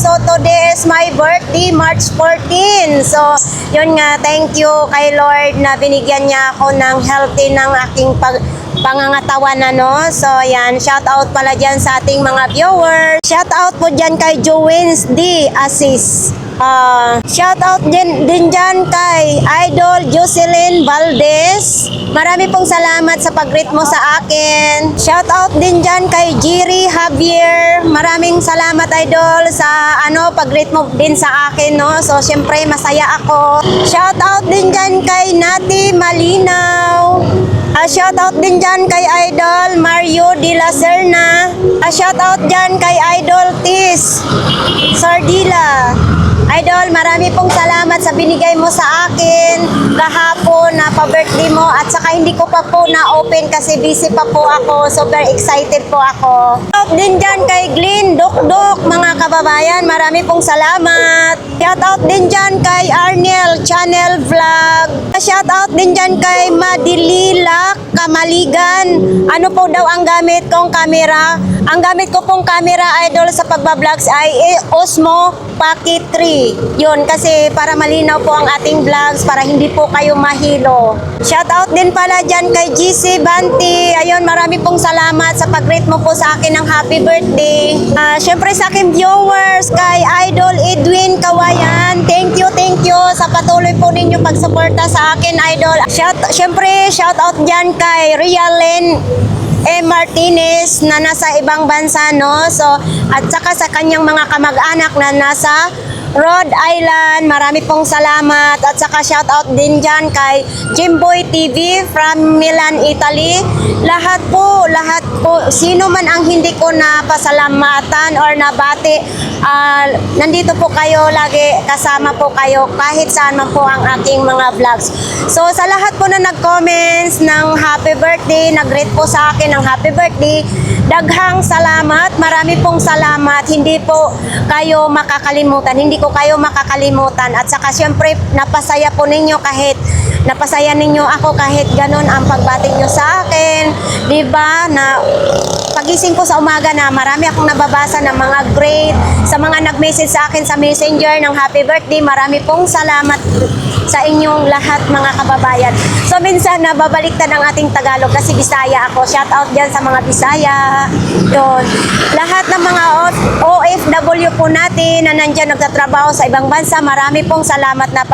So today is my birthday, March 14. So yun nga, thank you kay Lord na binigyan niya ako ng healthy ng aking pangangatawan So yan, shout out pala dyan sa ating mga viewers. Shout out po dyan kay Joens D. Assis. Shout out din dyan kay Idol Jocelyn Valdez. Marami pong salamat sa pag-greet mo sa akin. Shout out din dyan kay Jiri Javier. Maraming salamat Idol sa pag-greet mo din sa akin So syempre masaya ako. Shout out din dyan kay Nati Malinaw. Shout out din dyan kay Idol Mario de la Serna. Shout out dyan kay Idol Tis Sardila. Idol, marami pong salamat sa binigay mo sa akin kahapon na pa-birthday mo at saka hindi ko pa po na-open kasi busy pa po ako. Super excited po ako. Shout out din dyan kay Glenn Dokdok, mga kababayan. Marami pong salamat. Shout out din dyan kay Arnel Channel Vlog. Shout out din dyan kay Madilila Kamaligan. Ano po daw ang gamit kong camera? Ang gamit ko pong camera, Idol, sa pagbablog ay Osmo Pocket 3. Yun, kasi para malinaw po ang ating vlogs, para hindi po kayo mahilo. Shoutout din pala dyan kay GC Banti. Ayun, marami pong salamat sa pag-greet mo po sa akin ng happy birthday. Syempre sa aking viewers, kay Idol Edwin Kawayan. Thank you sa patuloy po ninyo pagsuporta sa akin, Idol. Syempre, shoutout dyan kay Rialen Martinez na nasa ibang bansa So at saka sa kanyang mga kamag-anak na nasa Rhode Island, marami pong salamat. At saka shoutout din dyan kay Jimboy TV from Milan, Italy. Lahat po, sino man ang hindi ko napasalamatan or nabati, nandito po kayo, lagi kasama po kayo kahit saan man po ang aking mga vlogs. So sa lahat po na nag-comments ng happy birthday, nag-greet po sa akin ng happy birthday, daghang salamat, marami pong salamat. Hindi po kayo makakalimutan, hindi ko kayo makakalimutan. At saka syempre napasaya po ninyo napasaya ninyo ako kahit ganun ang pagbati nyo sa akin. Diba na pagising ko sa umaga na marami akong nababasa ng mga great, sa mga nag-message sa akin sa messenger ng happy birthday. Marami pong salamat sa inyong lahat mga kababayan. So minsan nababaliktad ang ating Tagalog kasi Bisaya ako. Shout out dyan sa mga Bisaya. Yun. Lahat ng mga OFW po natin na nandyan nagtatrabaho sa ibang bansa, marami pong salamat na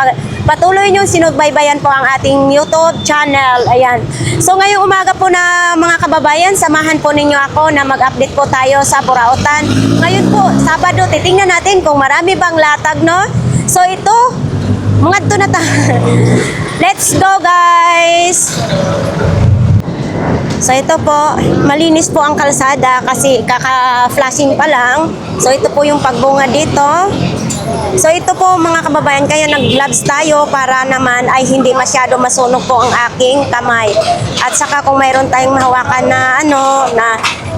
patuloy nyo sinubaybayan po ang ating YouTube channel. Ayan. So ngayong umaga po na mga kababayan, samahan po ninyo ako na mag-update po tayo sa Burautan. Ngayon po, Sabado, titingnan natin kung marami bang latag, So ito, mga ito na Let's go, guys! So ito po, malinis po ang kalsada kasi kaka-flashing pa lang. So ito po yung pagbunga dito. So ito po mga kababayan, kaya nag-gloves tayo para naman ay hindi masyado masunog po ang aking kamay. At saka kung mayroon tayong mahawakan na na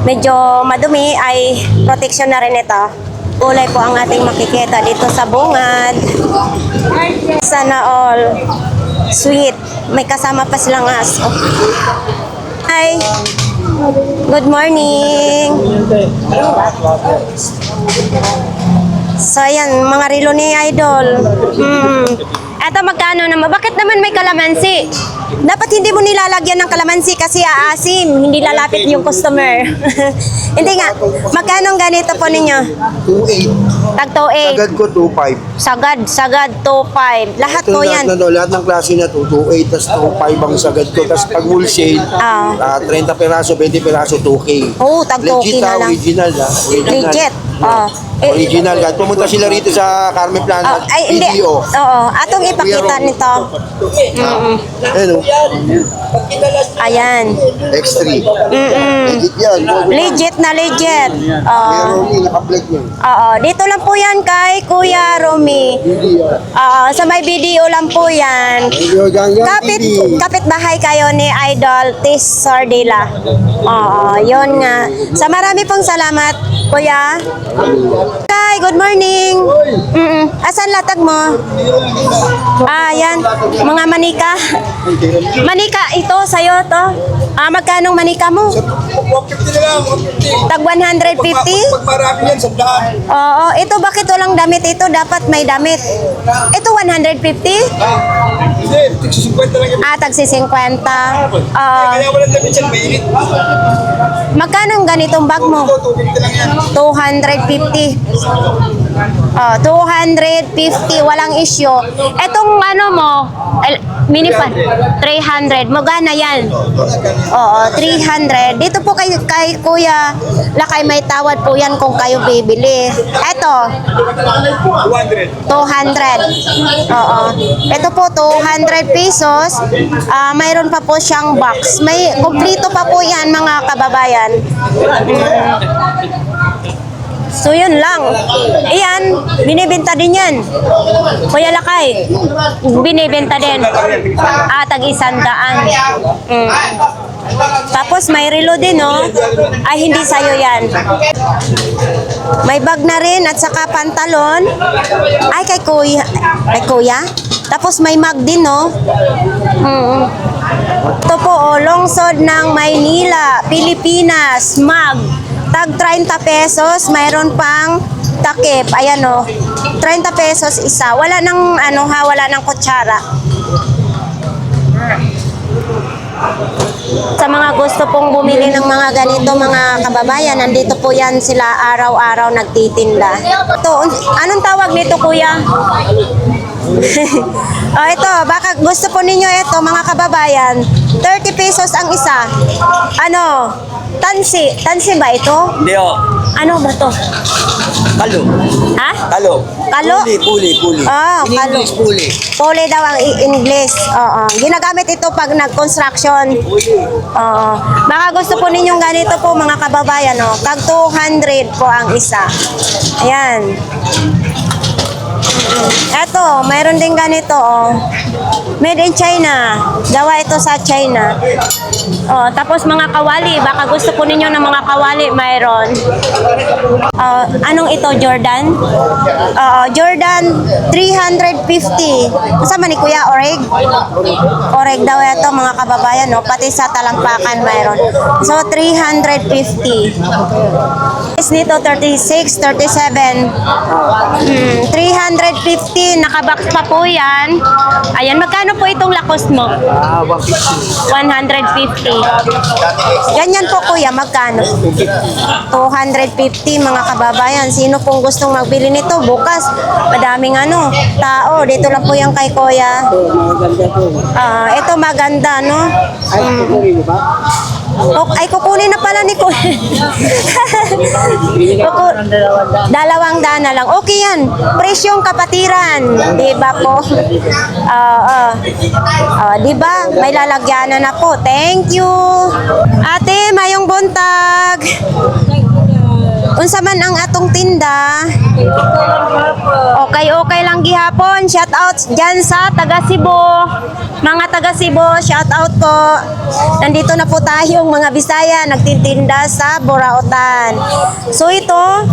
medyo madumi ay protection na rin ito. Kulay po ang ating makikita dito sa bungad. Sana all sweet. May kasama pa silang aso. Hi. Good morning. So ayan, mga relo ni Idol. Eto magkano naman? Bakit naman may kalamansi? Dapat hindi mo nilalagyan ng kalamansi kasi aasim, hindi lalapit yung customer. Hindi nga. Magkano ganito po ninyo? 2.8. Tag 2.8. Sagad ko 2.5. Sagad 2.5. Lahat po yan. Lahat ng klase na 2.8 tas 2.5 ang sagad ko. Tas pag wholesale, 30 peraso, 20 peraso, 2K. Oo, tag 2K na lang. Original. Legit. Original. Kahit pumunta sila rito sa Carmen Plana, Hindi. video. Oo. Atong ipakita nito. Ano? Ayan. X3. Legit yan. Legit na legit. Meron yung naka-plate yun. Oo. Dito lang po yan kay Kuya Romy. Sa may video lang po yan. Kapit bahay kayo ni Idol Tis Sardila. Oo. Yun nga. Sa marami pong salamat, Kuya. Hi, good morning. Asan latag mo? Yan. Mga manika. Manika, ito, sa'yo to. Magkano manika mo? 150 na lang, 150. Tag 150? Pag marami yan, sandahan. Oo. Ito, bakit walang damit ito? Dapat may damit. Ito, 150? Hindi, 50 lang yan. Tag 50. Kaya walang damit yan, mainit. Magkano ang ganitong bag mo? 250 lang yan. 250. 250, walang issue. Etong ano mo, mini pan, 300. Magana yan. Oo, 300. Dito po kay Kuya Lakay, may tawad po yan kung kayo bibili. Eto, 200. 200. Oo. Ito po, 200 pesos. Mayroon pa po siyang box. May kumplito pa po yan, mga kababayan. So yun lang. Iyan, binibenta din yan. Kuya Lakay, binibenta din. Tag 100. Tapos may relo din, no? Ay, hindi sa'yo yan. May bag na rin at saka pantalon. Ay, kay Kuya. Kay Kuya? Tapos may mug din, no? Ito po, lungsod ng Maynila, Pilipinas, mug. Tag 30 pesos, mayroon pang takip. Ayan, o. 30 pesos isa. Wala nang, wala nang kutsara. Sa mga gusto pong bumili ng mga ganito, mga kababayan, nandito po yan sila araw-araw nagtitinda. Ito, anong tawag nito, Kuya? Ito, baka gusto po ninyo ito, mga kababayan. 30 pesos ang isa. Tansi. Tansi ba ito? Hindi o. Ano ba to? Kalo. Ha? Kalo. Kalo? Puli. kalo. In English, puli. Pole daw ang English. Oo. Ginagamit ito pag nag-construction. Oo. Baka gusto po ninyong ganito po, mga kababayan. Tag 200 po ang isa. Ayan. Eto, mayroon din ganito, Made in China. Gawa ito sa China. Tapos mga kawali, baka gusto po ninyo ng mga kawali, mayroon. Anong ito, Jordan? Jordan 350. Kasama ni Kuya Oreg? Oreg daw ito, mga kababayan, Pati sa talampakan mayroon. So 350. Is nito 36, 37. 350, nakabox pa po yan. Ayan, magkano po itong Lacoste mo? 150. Ganyan po, Kuya, magkano? 250, mga kababayan. Sino pong gustong magbili nito? Bukas, madaming tao. Dito lang po yan kay Kuya. Ito maganda, no? Ay, kukunin na pala ni Kuya. 200 na lang. Okay yan. Presyong kapatiran. Di ba po? Di ba? May lalagyanan na po. Thank you. Ate, mayong buntag. Unsa man ang atong tinda? Okay lang gihapon. Shout out dyan sa taga Cebu. Mga taga Cebu, shout out po. Nandito na po tayong mga Bisaya nagtitinda sa Burautan. So ito,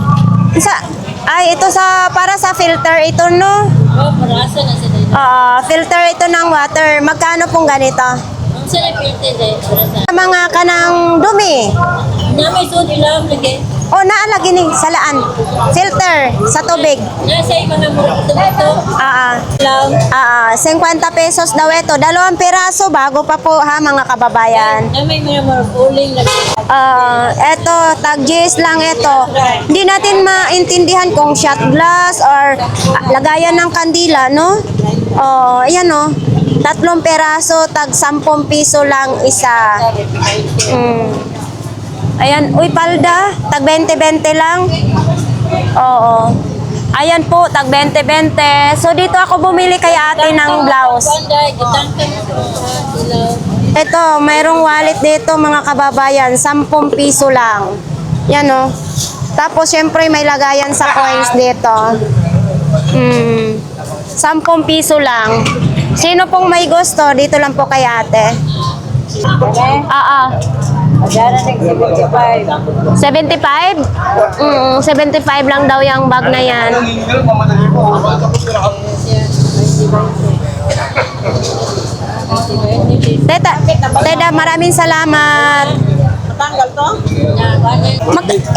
ito para sa filter ito, no? Filter ito ng water. Magkano pong ganito? Mga kanang dumi. Naalagi ni salaan. Filter sa tubig. 50 pesos daw ito. 2 piraso bago pa po, ha, mga kababayan. Eto, tag-G's lang ito. Hindi natin maintindihan kung shot glass or lagayan ng kandila, no? Ayan, 3 peraso, tag 10 piso lang isa. Ayan, palda, tag 20-20 lang. Oo. Ayan po, tag 20-20. So dito ako bumili kay ate ng blouse. Ito, mayroong wallet dito, mga kababayan, 10 piso lang. Yan, Tapos syempre may lagayan sa coins dito. 10 piso lang. Sino pong may gusto, dito lang po kay ate. Ayan, 75. 75? 75 lang daw yung bag na yan. Teta, maraming salamat. Matanggal to?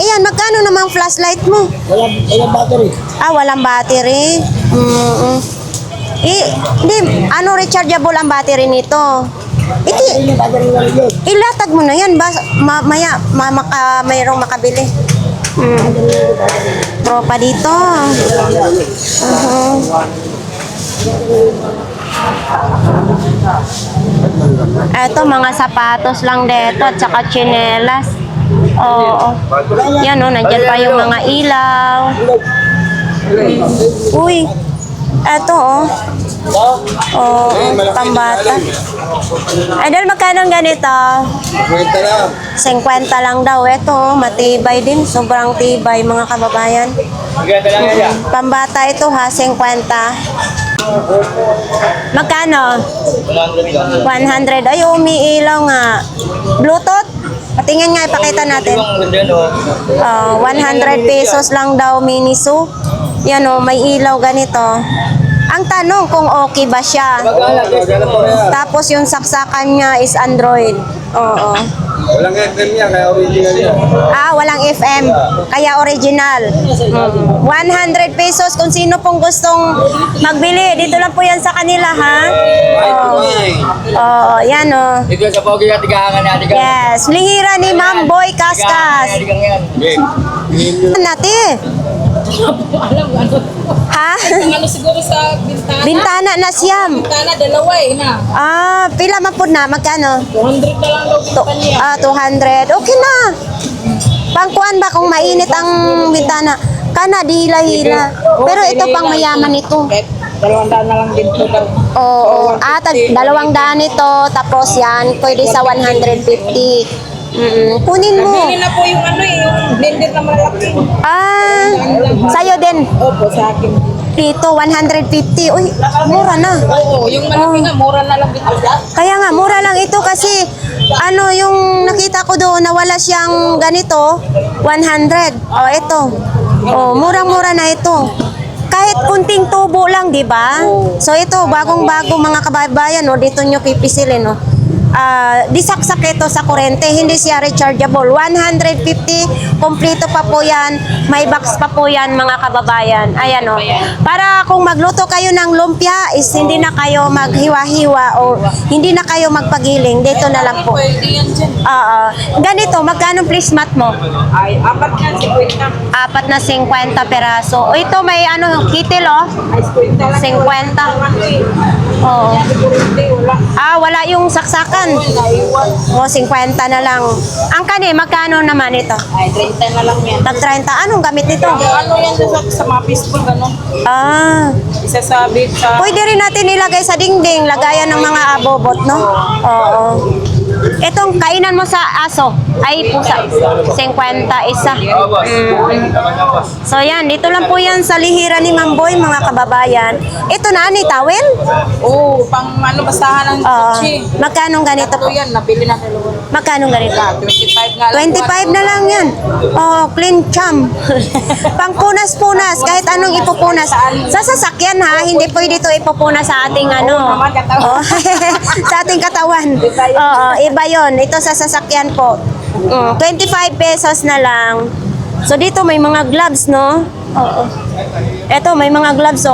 Ayan, magkano namang flashlight mo? Walang battery. Walang battery. Hindi, ano rechargeable ang battery nito? Yung battery na rin yun. Ilatag mo na yan, maya, mayroong makabili. Tropa dito. Eto, mga sapatos lang dito at saka tsinelas. Oo. Yan o, nandyan pa yung mga ilaw. Uy, eto oh. Oo, pambata. Idol, magkano ganito? Kwenta lang. 50 lang daw. Ito, matibay din. Sobrang tibay, mga kababayan. Pambata ito ha, 50. Magkano? 100. Ay, umiilaw nga. Bluetooth? Patingin nga, ipakita natin. 100 pesos lang daw, Miniso. Yan o, may ilaw ganito. Ang tanong kung okay ba siya. Tapos yung saksakan niya is Android. Oo. Walang FM niya, kaya original niya. Walang FM. Kaya original. 100 pesos kung sino pong gustong magbili. Dito lang po yan sa kanila, ha? Oo, yan o. Ito sa pogi at tigahangan natin. Yes, lihira ni Ma'am Boy Kaskas. Nati. Ha? Ano siguro sa bintana? Bintana na siyam. Bintana, dalawa na. Pila man po na? Magkano? 200 na lang daw bintana niya. 200. Okay na. Pangkuan ba kung mainit ang bintana? Kana, dihila-hila. Pero ito pang mayaman ito. 200 na lang din po daw. Oo. 200 ito. Tapos yan, pwede sa 150. Kunin mo. Bili na po yung yung blender na malaki. Sa'yo din. Opo, sa akin. Dito, 150. Uy, mura na. Oo, yung malaki nga, mura na lang dito. Kaya nga, mura lang ito kasi yung nakita ko doon na wala siyang ganito, 100. Ito. Murang-mura na ito. Kahit kunting tubo lang, di ba? So ito, bagong-bago mga kababayan, dito nyo pipisilin, disaksak ito sa kurente, hindi siya rechargeable. 150, kompleto pa po yan, may box pa po yan mga kababayan. Ayan o. Para kung magluto kayo ng lumpia, is hindi na kayo maghiwa-hiwa o hindi na kayo magpagiling. Dito na lang po. Pwede yan dyan. Ganito, magkano placement mo? Ay, 4 na, 50. 4 na 50 peraso. Ito may kitil Ay, 50 lang. 50. Oo. Wala. Wala yung saksakan. Naiwan. 50 na lang. Ang kani, magkano naman ito? Ay, 30 na lang yan. Tag 30. Anong gamit nito? Ano yan sa mga fishbowl, gano'n? Isasabit sa... Pwede rin natin ilagay sa dingding, lagayan ng mga abobot, no? Oo. Itong kainan mo sa aso, ay pusa. 50 isa. So yan, dito lang po yan sa lihiran ni Ma'am Boy, mga kababayan. Ito na, towel? Oo, pang basahan ng kotse. Magkano ganito Ito po? yan, nabili na dalawa. Magkano ganito? 25 nga lang. 25 na lang yan. Clean chum. Pangpunas-punas, kahit anong ipupunas. Sa sasakyan ha, hindi pwede ito ipupunas sa ating naman, katawan. sa ating katawan. Iba yon. Ito sa sasakyan po. 25 pesos na lang. So dito may mga gloves, no? Oo. Ito may mga gloves,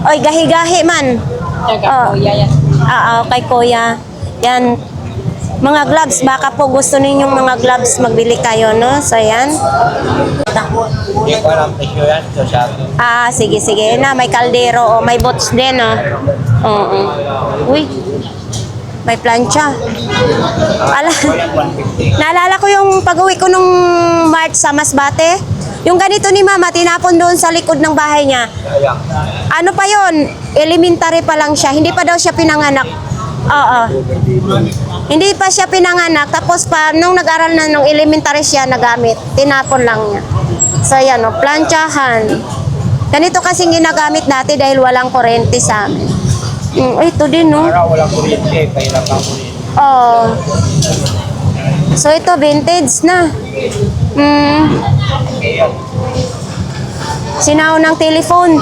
Oy, gahi-gahi man. Kuya yan. Kay Kuya. Yan. Mga gloves, baka po gusto ninyong mga gloves, magbili kayo, no? So, yan. Hindi ko alam presyo yan. So, sabi. Sige na, may kaldero, may boots din, Oo. Uy, may plancha. Naalala ko yung pag-uwi ko nung March sa Masbate. Yung ganito ni Mama, tinapon doon sa likod ng bahay niya. Ano pa yon? Elementary pa lang siya. Hindi pa daw siya pinanganak. Oo. Hindi pa siya pinanganak. Tapos pa, nung nag-aral na nung elementary siya nagamit, tinapon lang niya. So, yan planchahan. Ganito kasing ginagamit dati dahil walang kurente sa amin. Ito din, no? Para walang kuryente, pahirap ang kuryente. Oo. So ito, vintage na. Sinaw ng telephone.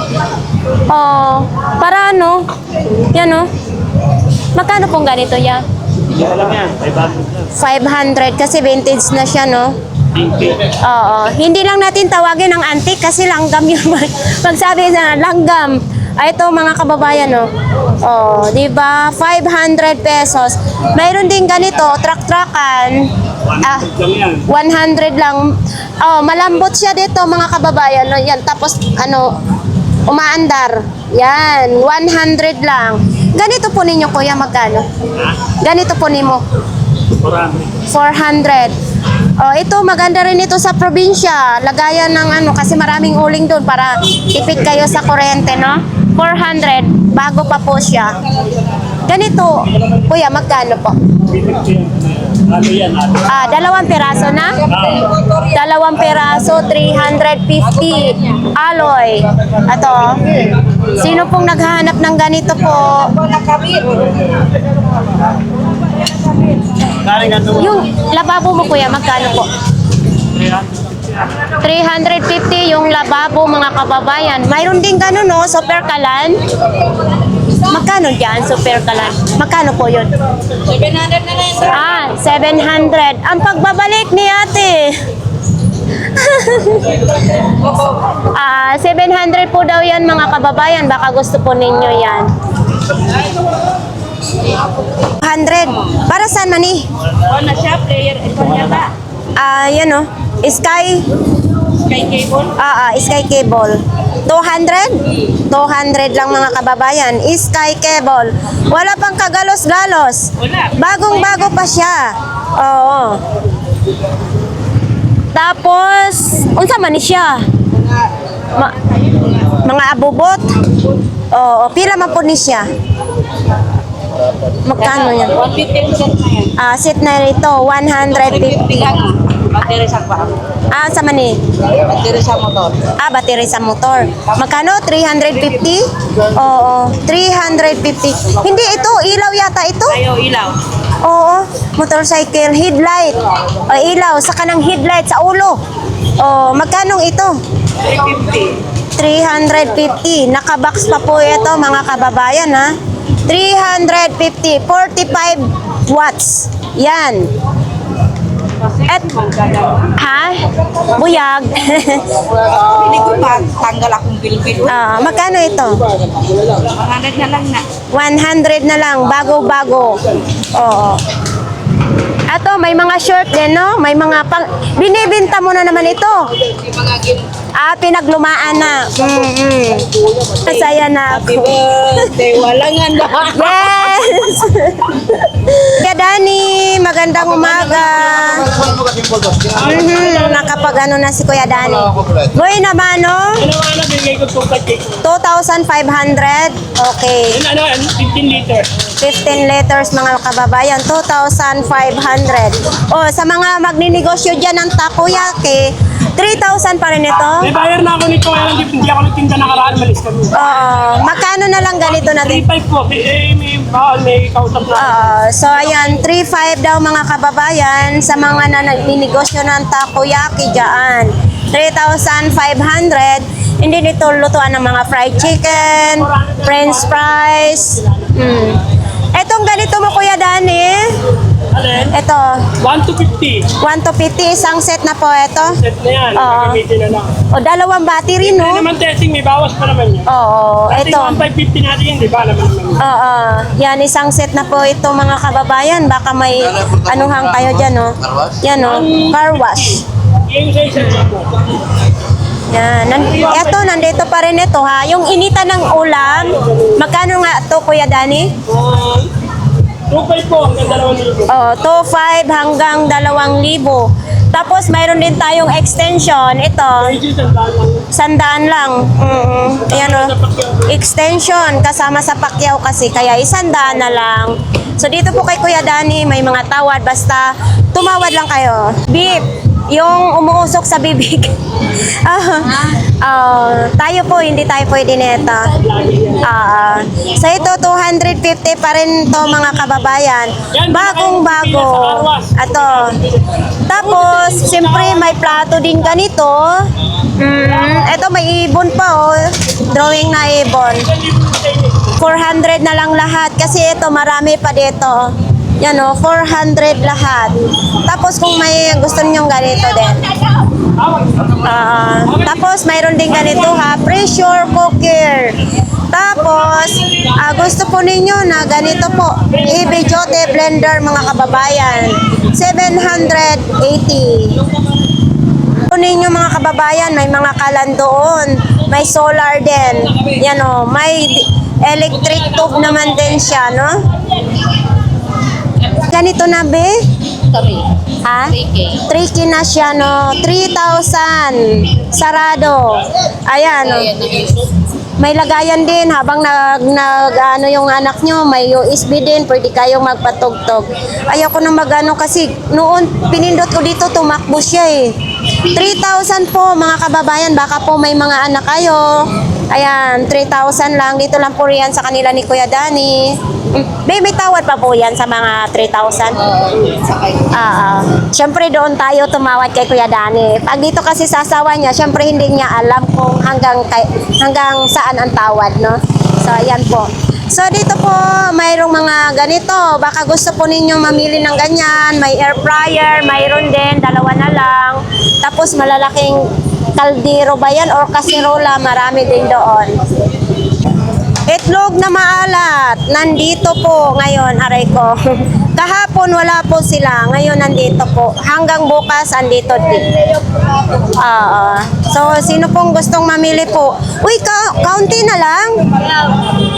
Oh, para ano? Yan oh. Magkano pong ganito yan? 500 kasi vintage na siya, no? Oo. Hindi lang natin tawagin ng antique kasi langgam yun. Magsabi na langgam. Ay, ito mga kababayan, no? Oh, di ba? 500 pesos. Mayroon din ganito, truck-truckan. 100 lang. Oh, malambot siya dito mga kababayan, no? Yan, tapos ano, umaandar. Yan, 100 lang. Ganito po ninyo, kuya, magkano? Ganito po nimo. 400. Oh, ito maganda rin ito sa probinsya. Lagayan ng ano kasi maraming uling doon para tipid kayo sa kuryente, no? 400, bago pa po siya. Ganito, kuya, magkano po? Dalawang piraso na? Dalawang piraso, 350. Alloy. Ito. Sino pong naghahanap ng ganito po? Yung lababo mo, kuya, magkano po? 350 yung lababo, mga kababayan. Mayroon din ganun, no? Super kalan. Magkano dyan, super kalan? Magkano po yun? 700 na lang. 700. Ang pagbabalik ni ate. 700 po daw yan, mga kababayan. Baka gusto po ninyo yan. 100. Para saan man eh? Na siya, player. Ito niya ba? Yan o. Sky. Sky cable? Sky cable. 200? 200 lang, mga kababayan. Sky cable. Wala pang kagalos-galos. Wala. Bagong-bago pa siya. Oo. Tapos, unsa man ni siya? Mga abubot? Oo. Pila man po ni siya? Magkano yan? 150 set na yan. Set na rito, 150. lang. Battery sa pa. Sa mani? Battery sa motor. Battery sa motor. Magkano? 350? Oo, 350. Hindi ito, ilaw yata ito. Tayo ilaw. Oo, motorcycle, headlight. O, ilaw, sa kanang headlight sa ulo. O, magkano ito? 350. 350. Nakabox pa po ito, mga kababayan, ha? 350. 45 watts. Yan. At, buyag. Hindi ko tanggal akong bilbil. Magkano ito? 100 na lang na. 100 na lang, bago-bago. Oo. Ato, may mga short din, no? May mga pang... Binibinta mo na naman ito. Yung mga Pinaglumaan na. Masaya na happy ako. birthday. Walang handa. Yes! Kaya Dani, magandang umaga. Nakapag ano na si Kuya Dani. Boy naman, no? 2,500. Okay. 15 liters. 15 liters, mga kababayan. 2,500. O, sa mga magninegosyo dyan ng takoyaki, 3,000 pa rin ito. May bayar na ako nito, kaya hindi ako nagtinda nakaraan, malis kami. Oo. Magkano na lang ganito natin? 3.5 po, may bawal, may kausap na. So ayan, 3,500 daw, mga kababayan, sa mga naninegosyo ng takoyaki dyan. 3,500. Hindi dito lutuan ng mga fried chicken, french fries. Etong ganito mo, Kuya Dani. Alin? Ito, 1 to 50. 1 to 50, isang set na po ito. Set na yan, gagamitin na lang. O, dalawang battery, Hindi no? naman testing, may bawas pa naman yan. Oo, Ating ito. 1,550 natin yan, di ba? Naman naman. Oo, yan, isang set na po ito, mga kababayan. Baka may anuhang kayo dyan, no? Yan, no? Car wash. Yung sa isa po. Yan. Ito, nandito pa rin ito, ha? Yung inita ng ulam, magkano nga ito, Kuya Dani? 2.5 po, hanggang 2,000. Oh, 2,500 hanggang 2,000. Tapos, mayroon din tayong extension. Ito, 100 lang. Ayan, o. Extension, kasama sa pakyaw kasi. Kaya 100 na lang. So, dito po kay Kuya Dani, may mga tawad. Basta, tumawad lang kayo. Beef. yung umuusok sa bibig. Tayo po, hindi tayo pwede nito. So ito, 250 pa rin to mga kababayan. Bagong bago. Ito. Tapos, siyempre may plato din ganito. Ito may ibon pa oh. Drawing na ibon. 400 na lang lahat kasi ito marami pa dito. Yan o, 400 lahat. Tapos kung may gusto niyo ganito din. Tapos mayroon din ganito ha, pressure cooker. Tapos gusto po ninyo na ganito po, EB Jote blender mga kababayan. 780. Kung ninyo mga kababayan, may mga kalan doon. May solar din. Yan o, may electric tube naman din siya, no? Ganito na, be? Ha? 3K na siya, no? 3,000. Sarado. Ayan, no? May lagayan din habang ano yung anak nyo, may USB din, pwede kayong magpatugtog. Ayaw ko na magano kasi noon pinindot ko dito, tumakbo siya eh. 3,000 po mga kababayan, baka po may mga anak kayo. Ayan, 3,000 lang. Dito lang po riyan sa kanila ni Kuya Danny. May tawad pa po yan sa mga 3,000? Siyempre doon tayo tumawad kay Kuya Danny. Pag dito kasi sasawa niya, siyempre hindi niya alam kung hanggang saan ang tawad, no? So, ayan po. So, dito po, mayroong mga ganito. Baka gusto po ninyo mamili ng ganyan. May air fryer, mayroon din, dalawa na lang. Tapos, malalaking kaldero ba yan or kasirola, marami din doon. Itlog na maalat, nandito po ngayon, aray ko. Kahapon wala po sila, ngayon nandito po. Hanggang bukas, andito din. So, sino pong gustong mamili po? Uy, kaunti na lang?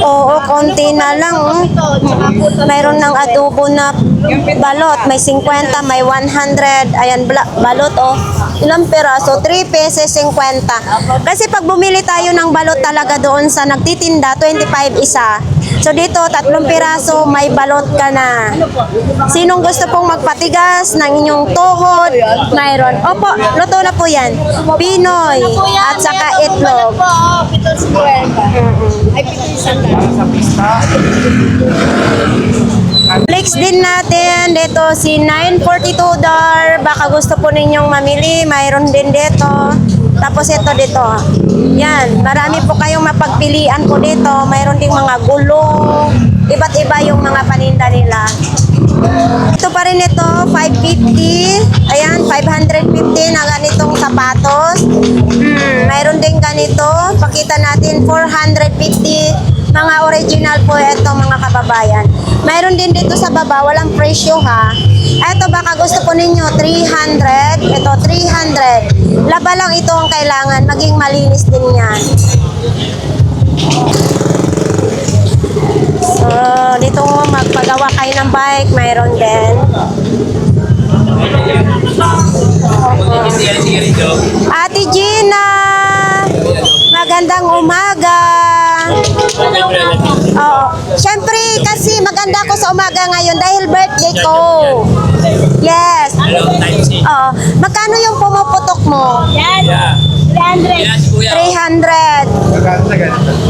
Oo, kaunti na lang. Mayroon ng adobo na balot. May 50, may 100. Ayan, balot oh. Ilang peraso? 3 pesos 50. Kasi pag bumili tayo ng balot talaga doon sa nagtitinda, 25 isa. So dito, 3 piraso, may balot ka na. Sinong gusto pong magpatigas ng inyong tuhod? Mayroon. Opo, luto na po yan. Pinoy at saka itlog. Flex din natin dito si 942 $. Baka gusto po ninyong mamili, mayroon din dito. Tapos ito dito. Yan, marami po kayong mapagpilian po dito. Mayroon ding mga gulong. Iba't iba yung mga paninda nila. Ito pa rin ito, 550. Ayan, 550 na ganitong sapatos. Mayroon din ganito. Pakita natin, 450. Mga original po ito mga kababayan. Mayroon din dito sa baba, walang presyo ha. Ito baka gusto po ninyo 300. Ito 300. Laba lang ito ang kailangan, maging malinis din yan. So, dito magpagawa kayo ng bike, mayroon din. Ate Gina, magandang umaga. Oo. Siyempre, kasi maganda ko sa umaga ngayon dahil birthday ko. Yes. Oo. Magkano yung pumuputok mo? 300.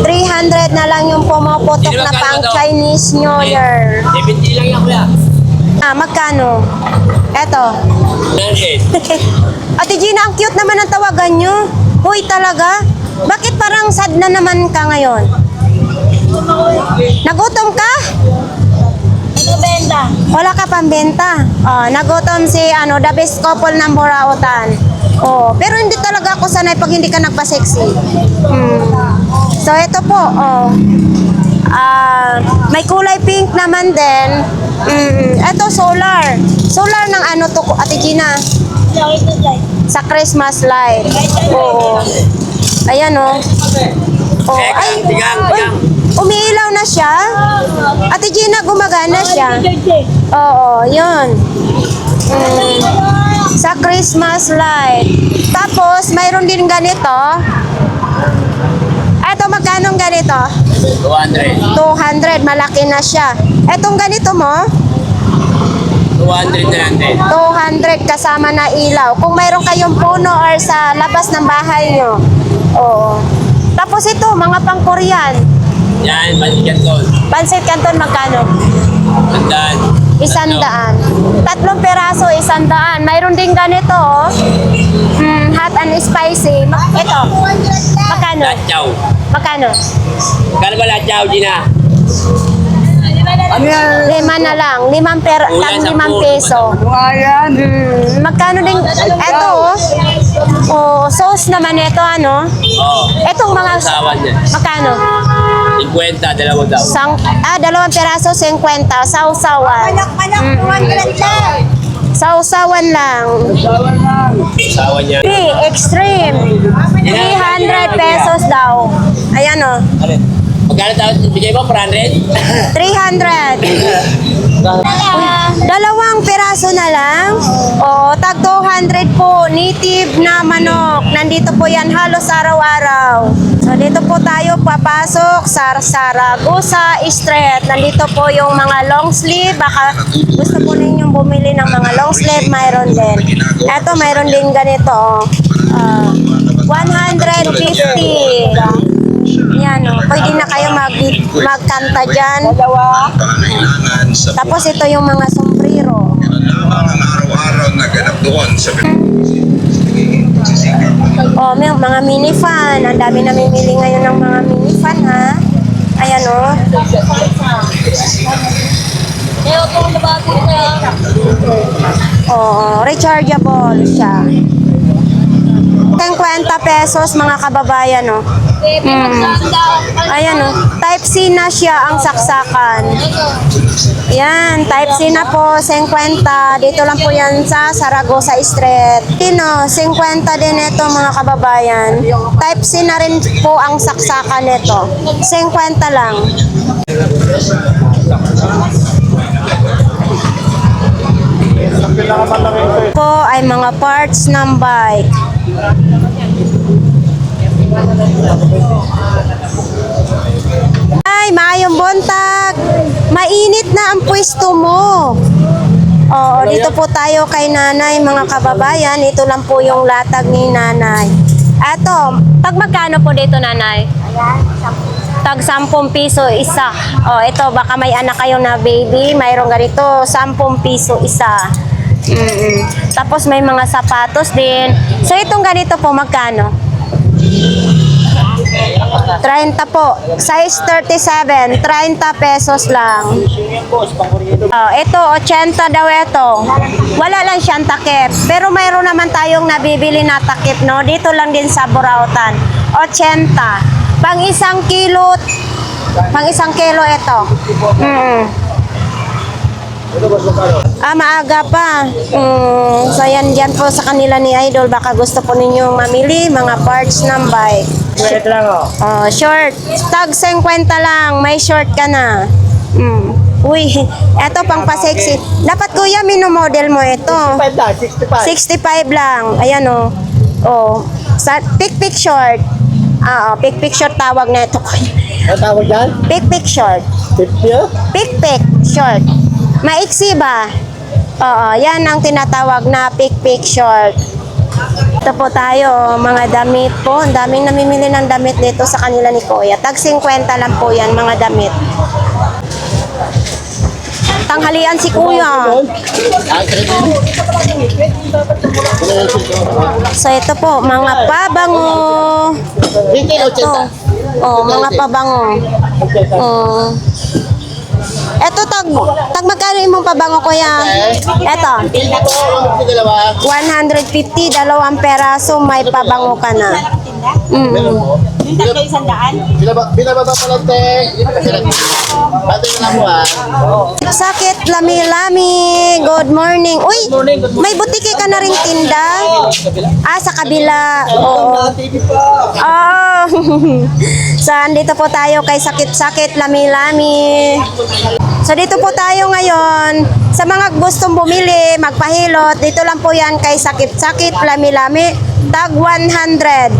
300 na lang yung pumuputok na pang Chinese New Year. 70 lang yan, kuya. Magkano? Eto. 98. Ate Gina, ang cute naman ang tawagan nyo. Hoy, talaga? Bakit parang sad na naman ka ngayon? Nagutom ka? Benta. Wala ka pang benta. Nagutom si the best couple ng Burautan. Pero hindi talaga ako sanay pag hindi ka nagpa-sexy. So ito po, may kulay pink naman din. Ito solar. Solar ng ano to, Ate Gina? Sa Christmas light. Oo. Ayan ay, umiilaw na siya. Ate Gina, gumagana siya. Oo, yun. Sa Christmas light. Tapos, mayroon din ganito. Ito, magkano ganito? 200. 200, malaki na siya. Etong ganito mo? 200. 200 na lang din. 200 kasama na ilaw. Kung mayroon kayong puno or sa labas ng bahay nyo. Oo. Tapos ito, mga pang-Korean. Yan, balikan doon. Pansit Canton, magkano? Tandaan. 100. 3 peraso, 100. Mayroon din ganito, oh. Hot and spicy. Ito, magkano? Latchaw. Magkano? Kano ba latchaw, Gina? 5 na lang. 5 peso. Magkano din? Ito, oh, sauce naman ito, ano? Oo. Etong mga, Sawan yan. magkano? 50, dalawa daw. 2 peraso, 50. Sausawan. Sausawan lang. Sawan niya. Extreme. 300 pesos daw. Ayan, oh. Alin? Magkano daw? Bigay mo, 400? 300. Dalawang piraso na lang. O, tag 200 po. Native na manok. Nandito po yan halos araw-araw. So, dito po tayo papasok sa Saragosa Street. Nandito po yung mga long sleeve. Baka gusto po ninyong bumili ng mga long sleeve. Mayroon din. Eto, mayroon din ganito. 150. Yan, oh. Pwede na kayo magkanta dyan. Tapos ito yung mga sombrero. Ang araw-araw na ganap doon sa Oh, may mga mini fan. Ang dami namimili ngayon ng mga mini fan, ha? Ayan, oh. Oh, rechargeable siya. 50 pesos mga kababayan, oh. Ayan, oh. Type C na siya ang saksakan. Yan, type C na po, 50. Dito lang po yan sa Saragosa Street. Tino, 50 din ito mga kababayan. Type C na rin po ang saksakan nito. 50 lang. Po ay mga parts ng bike. Ay, maayong buntag. Mainit na ang pwesto mo. Oo, dito po tayo kay nanay, mga kababayan. Ito lang po yung latag ni nanay. Eto, tag magkano po dito, nanay? Tag 10 piso isa. Oh, ito, baka may anak kayo na baby. Mayroong ganito, 10 piso isa. Tapos may mga sapatos din. So, itong ganito po, magkano? 30 po. Size 37, 30 pesos lang. Oh, ito, 80 daw ito. Wala lang siyang takip. Pero mayroon naman tayong nabibili na takip, no? Dito lang din sa Burautan. 80. Pang 1 kilo ito. Maaga pa. So yan dyan po sa kanila ni Idol. Baka gusto po ninyong mamili mga parts ng bike. Short. Tag 50 lang. May short ka na. Uy, eto pang pa-sexy. Dapat kuya, minomodel mo ito. 65 lang. Ayan, oh. Oh. Sa pick short. Pick short tawag na ito. Ano tawag dyan? Pick short. Pick short. Maiksi ba? Oo, yan ang tinatawag na pick short. Ito po tayo, mga damit po. Ang daming namimili ng damit dito sa kanila ni Kuya. Tag 50 lang po yan, mga damit. Tanghalian si Kuya. So ito po, mga pabango. Ito. Oh, mga pabango. Oh. Eto, tag magkano imong pabango, Kuya? Eto. 150, 2 peraso, may pabango ka na. Binababa pa lang, te. Ate na mo, ha? Sakit, lami-lami. Good morning. Uy, may butike ka na rin tinda? Sa kabila. Oo. Oh. So, andito po tayo kay Sakit-Sakit, Lami-Lami. So, dito po tayo ngayon. Sa mga gustong bumili, magpahilot, dito lang po yan kay Sakit-Sakit, Lami-Lami. tag 100.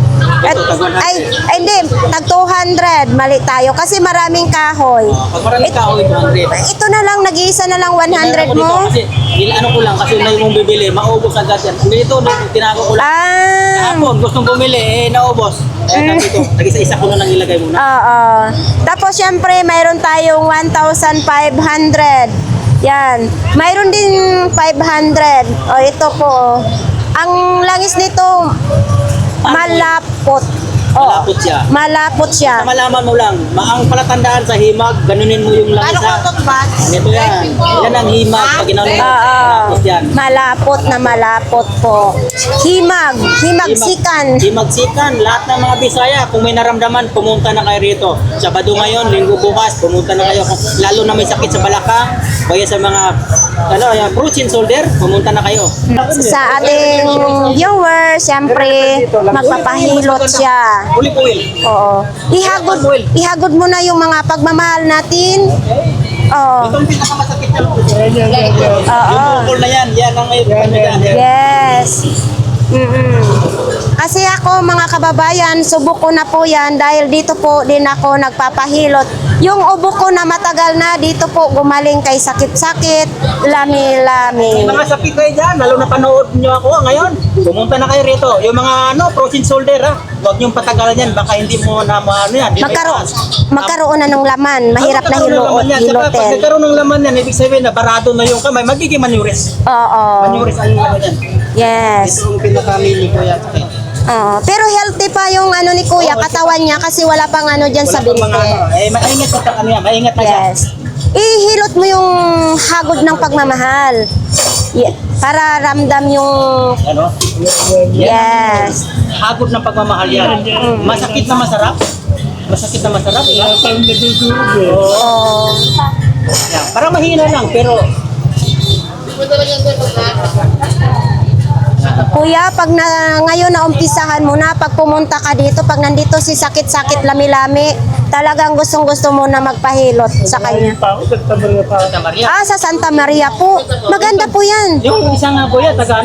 Hindi, tag 200. Mali tayo kasi maraming kahoy. Pag maraming kahoy, 200. Ito na lang, nag-iisa na lang 100 mo. Kasi, ano ko lang, kasi na yung bibili, maubos agad yan. Dito, tinago ko lang. Kahapon, gustong bumili, naubos. Kaya dito, nag-isa-isa ko na nang ilagay muna. Oo. Tapos, syempre, mayroon tayong 1,500. Yan. Mayroon din 500. O, ito po. Ang langis nito, malapot. Malapot siya. Malapot siya. Sa malaman mo lang, ang palatandaan sa himag, ganunin mo yung langis ha. Ito yan. Yan ang himag. Pag ginawin mo, malapot yan. Malapot na malapot po. Himagsikan. Himagsikan. Lahat ng mga Bisaya, kung may naramdaman, pumunta na kayo rito. Sabado ngayon, linggo bukas, pumunta na kayo. Lalo na may sakit sa balakang, kaya sa mga fruits and shoulder, pumunta na kayo. Sa ating viewers, siyempre, magpapahilot siya. Olive oil. Oo. Ihagod mo na yung mga pagmamahal natin. Oo. Itong pinakamasakit na Oo. yung bukol na yan. Yan ang may Yes. Kasi ako mga kababayan, subok ko na po yan dahil dito po din ako nagpapahilot. Yung ubo ko na matagal na, dito po gumaling kay sakit-sakit, lami-lami. mga sakit kayo dyan, lalo na panood nyo ako ngayon. Pumunta na kayo rito. Yung mga frozen shoulder ha. Huwag niyong patagalan yan. Baka hindi mo na yan. Magkaroon na ng laman, mahirap na Pag hilutin. nagkaroon ng laman yan, ibig sabihin na barado na yung kamay, magiging manuris. Oo. Manuris ang ano yan. Yes. Ito ang pinakamili ko yan. Oo. Pero healthy pa yung ni Kuya, katawan niya kasi wala pang dyan sa Wala pang binte. maingat sa kanya. Maingat na siya. Yes. Ihilot mo yung hagod ng pagmamahal. Para ramdam yung... Ano? Yes. Hagod ng pagmamahal yan. Masakit na masarap. Masakit na masarap. Oo. Yan. Parang mahina lang, pero Kuya, pag ngayon na umpisahan mo na, pag pumunta ka dito, pag nandito si sakit-sakit lami-lami, talagang gustong-gusto mo na magpahilot sa kanya. Santa Maria. Sa Santa Maria po. Maganda po yan. Yung isang kuya, taga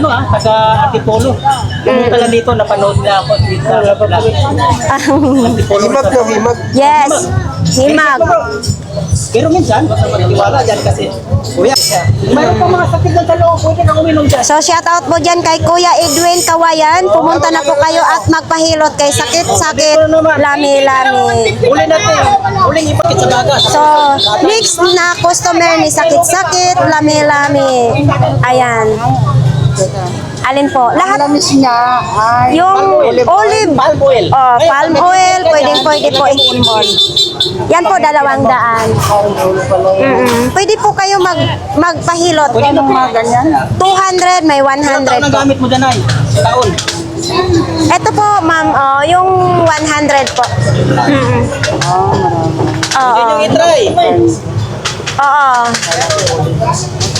Antipolo. Pumunta lang dito, napanood na ako dito sa Antipolo. Himag po, himag. Yes. Himag. Pero minsan, tiwala dyan kasi, kuya, mayroon pa mga sakit na sa loob, pwede kang uminom dyan. So shout out po dyan kay Kuya Edwin Kawayan. Pumunta na po kayo at magpahilot kay sakit-sakit, lami-lami. Uli natin, uling ipakit sa bagas. So, next na customer ni sakit-sakit, lami-lami. Ayan. Alin po? Lahat niya ay yung olive. Palm oil. Oh, palm oil, pwede po i-import. Yan po, 200. Pwede po kayo magpahilot. Pwede na mga ganyan. 200, may Ilang taon 100 ang po. gamit mo dyan ay? Taon. Ito po, ma'am, yung 100 po. Hindi nyo itry. Oo.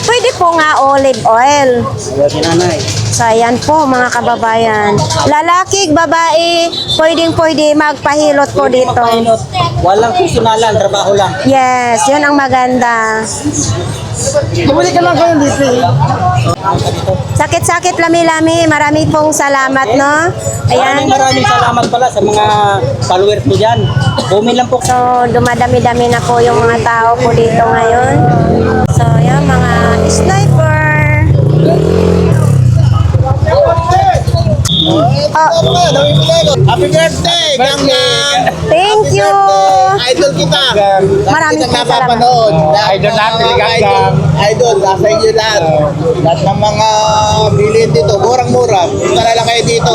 Pwede po nga olive oil. Sinanay. So, ayan po mga kababayan. Lalaki, babae, pwedeng-pwede magpahilot po dito. Magpahinot. Walang personalan, trabaho lang. Yes, yun ang maganda. Bumili ka lang kayo dito. Sakit-sakit, lami-lami. Marami pong salamat, no? Ayan. Maraming salamat pala sa mga followers mo dyan. Bumili lang po. So, dumadami-dami na po yung mga tao po dito ngayon. So, yan, mga sniper. Happy birthday, Gangnam! Thank you. Idol kita. Maraming kita salamat. napapanood. Idol natin, Gangnam. Idol, nasa inyo lahat. Lahat ng mga bilhin dito, murang-mura. Punta na lang kayo dito.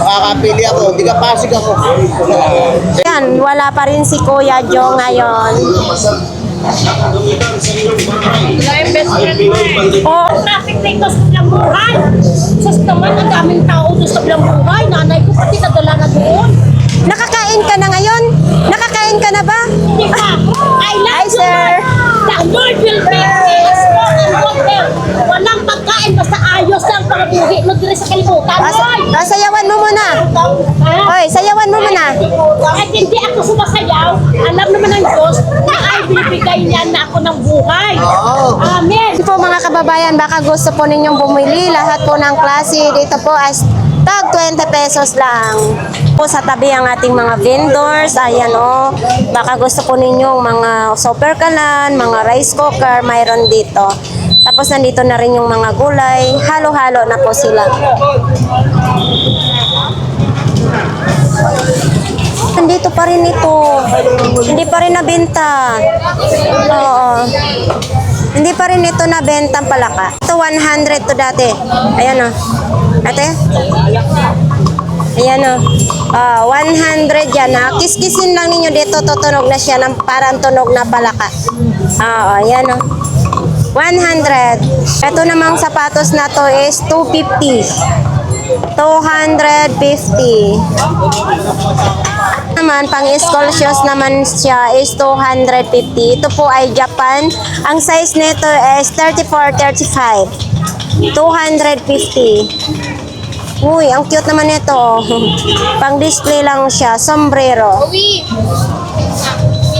Makakapili ako. Hindi ka pasig ako. Yan, wala pa rin si Kuya Joe ngayon. Oh, traffic dito sa Blambuhay. Sus naman, ang daming tao doon sa Blambuhay. Nanay ko pati nadala na doon. nakakain ka na ngayon? Nakakain ka na ba? Di ba? I love Hi, you, sir. Lord. The Lord will make us more and water. Walang pagkain, basta ayos lang para buhi. No, dire sa kalibutan. Lord. Sayawan mo muna. Hoy, sayawan mo muna. Kahit hindi ako sumasayaw, alam naman ng Diyos na ay binibigay niya na ako ng buhay. Amen. Po mga kababayan, baka gusto po ninyong bumili. Lahat po ng klase dito po as Tag 20 pesos lang. Po sa tabi ang ating mga vendors. Ayan o. Baka gusto po ninyong mga super kalan, mga rice cooker, mayroon dito. Tapos nandito na rin yung mga gulay. Halo-halo na po sila. Nandito pa rin ito. Hindi pa rin nabenta. Oo. Hindi pa rin ito nabenta ang palaka. Ito 100 to dati. Ayan o. Ate? Ayan o. 100 yan ha. Kiskisin lang ninyo dito. Tutunog na siya ng parang tunog na palaka. Oo. Ayan o. 100. Ito namang sapatos na to is 250. 250. Naman, pang school shoes naman siya is 250. Ito po ay Japan. Ang size nito is 34-35. 250. Uy, ang cute naman ito. Pang display lang siya. Sombrero.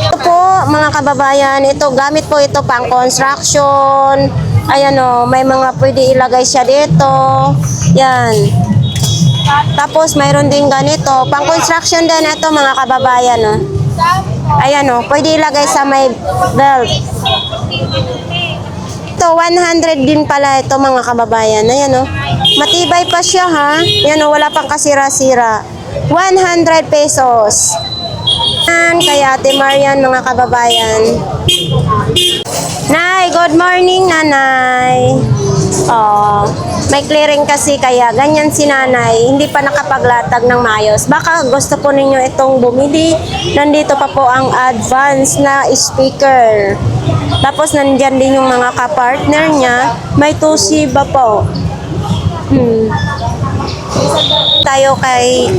Ito po, mga kababayan, ito gamit po ito pang construction. Ayan o, may mga pwede ilagay siya dito. Yan. Tapos mayroon din ganito, pang construction din ito mga kababayan o. Ayan o, pwede ilagay sa may belt. Ito, 100 din pala ito mga kababayan. Ayan o, matibay pa siya ha. Ayan o, wala pang kasira-sira. 100 pesos. Kaya Ate Marian mga kababayan. Nay, good morning nanay. Oh, may clearing kasi kaya ganyan si nanay, hindi pa nakapaglatag ng maayos. Baka gusto po ninyo itong bumili. Nandito pa po ang advance na speaker. Tapos nandyan din yung mga kapartner niya. May Toshiba po. Tayo kay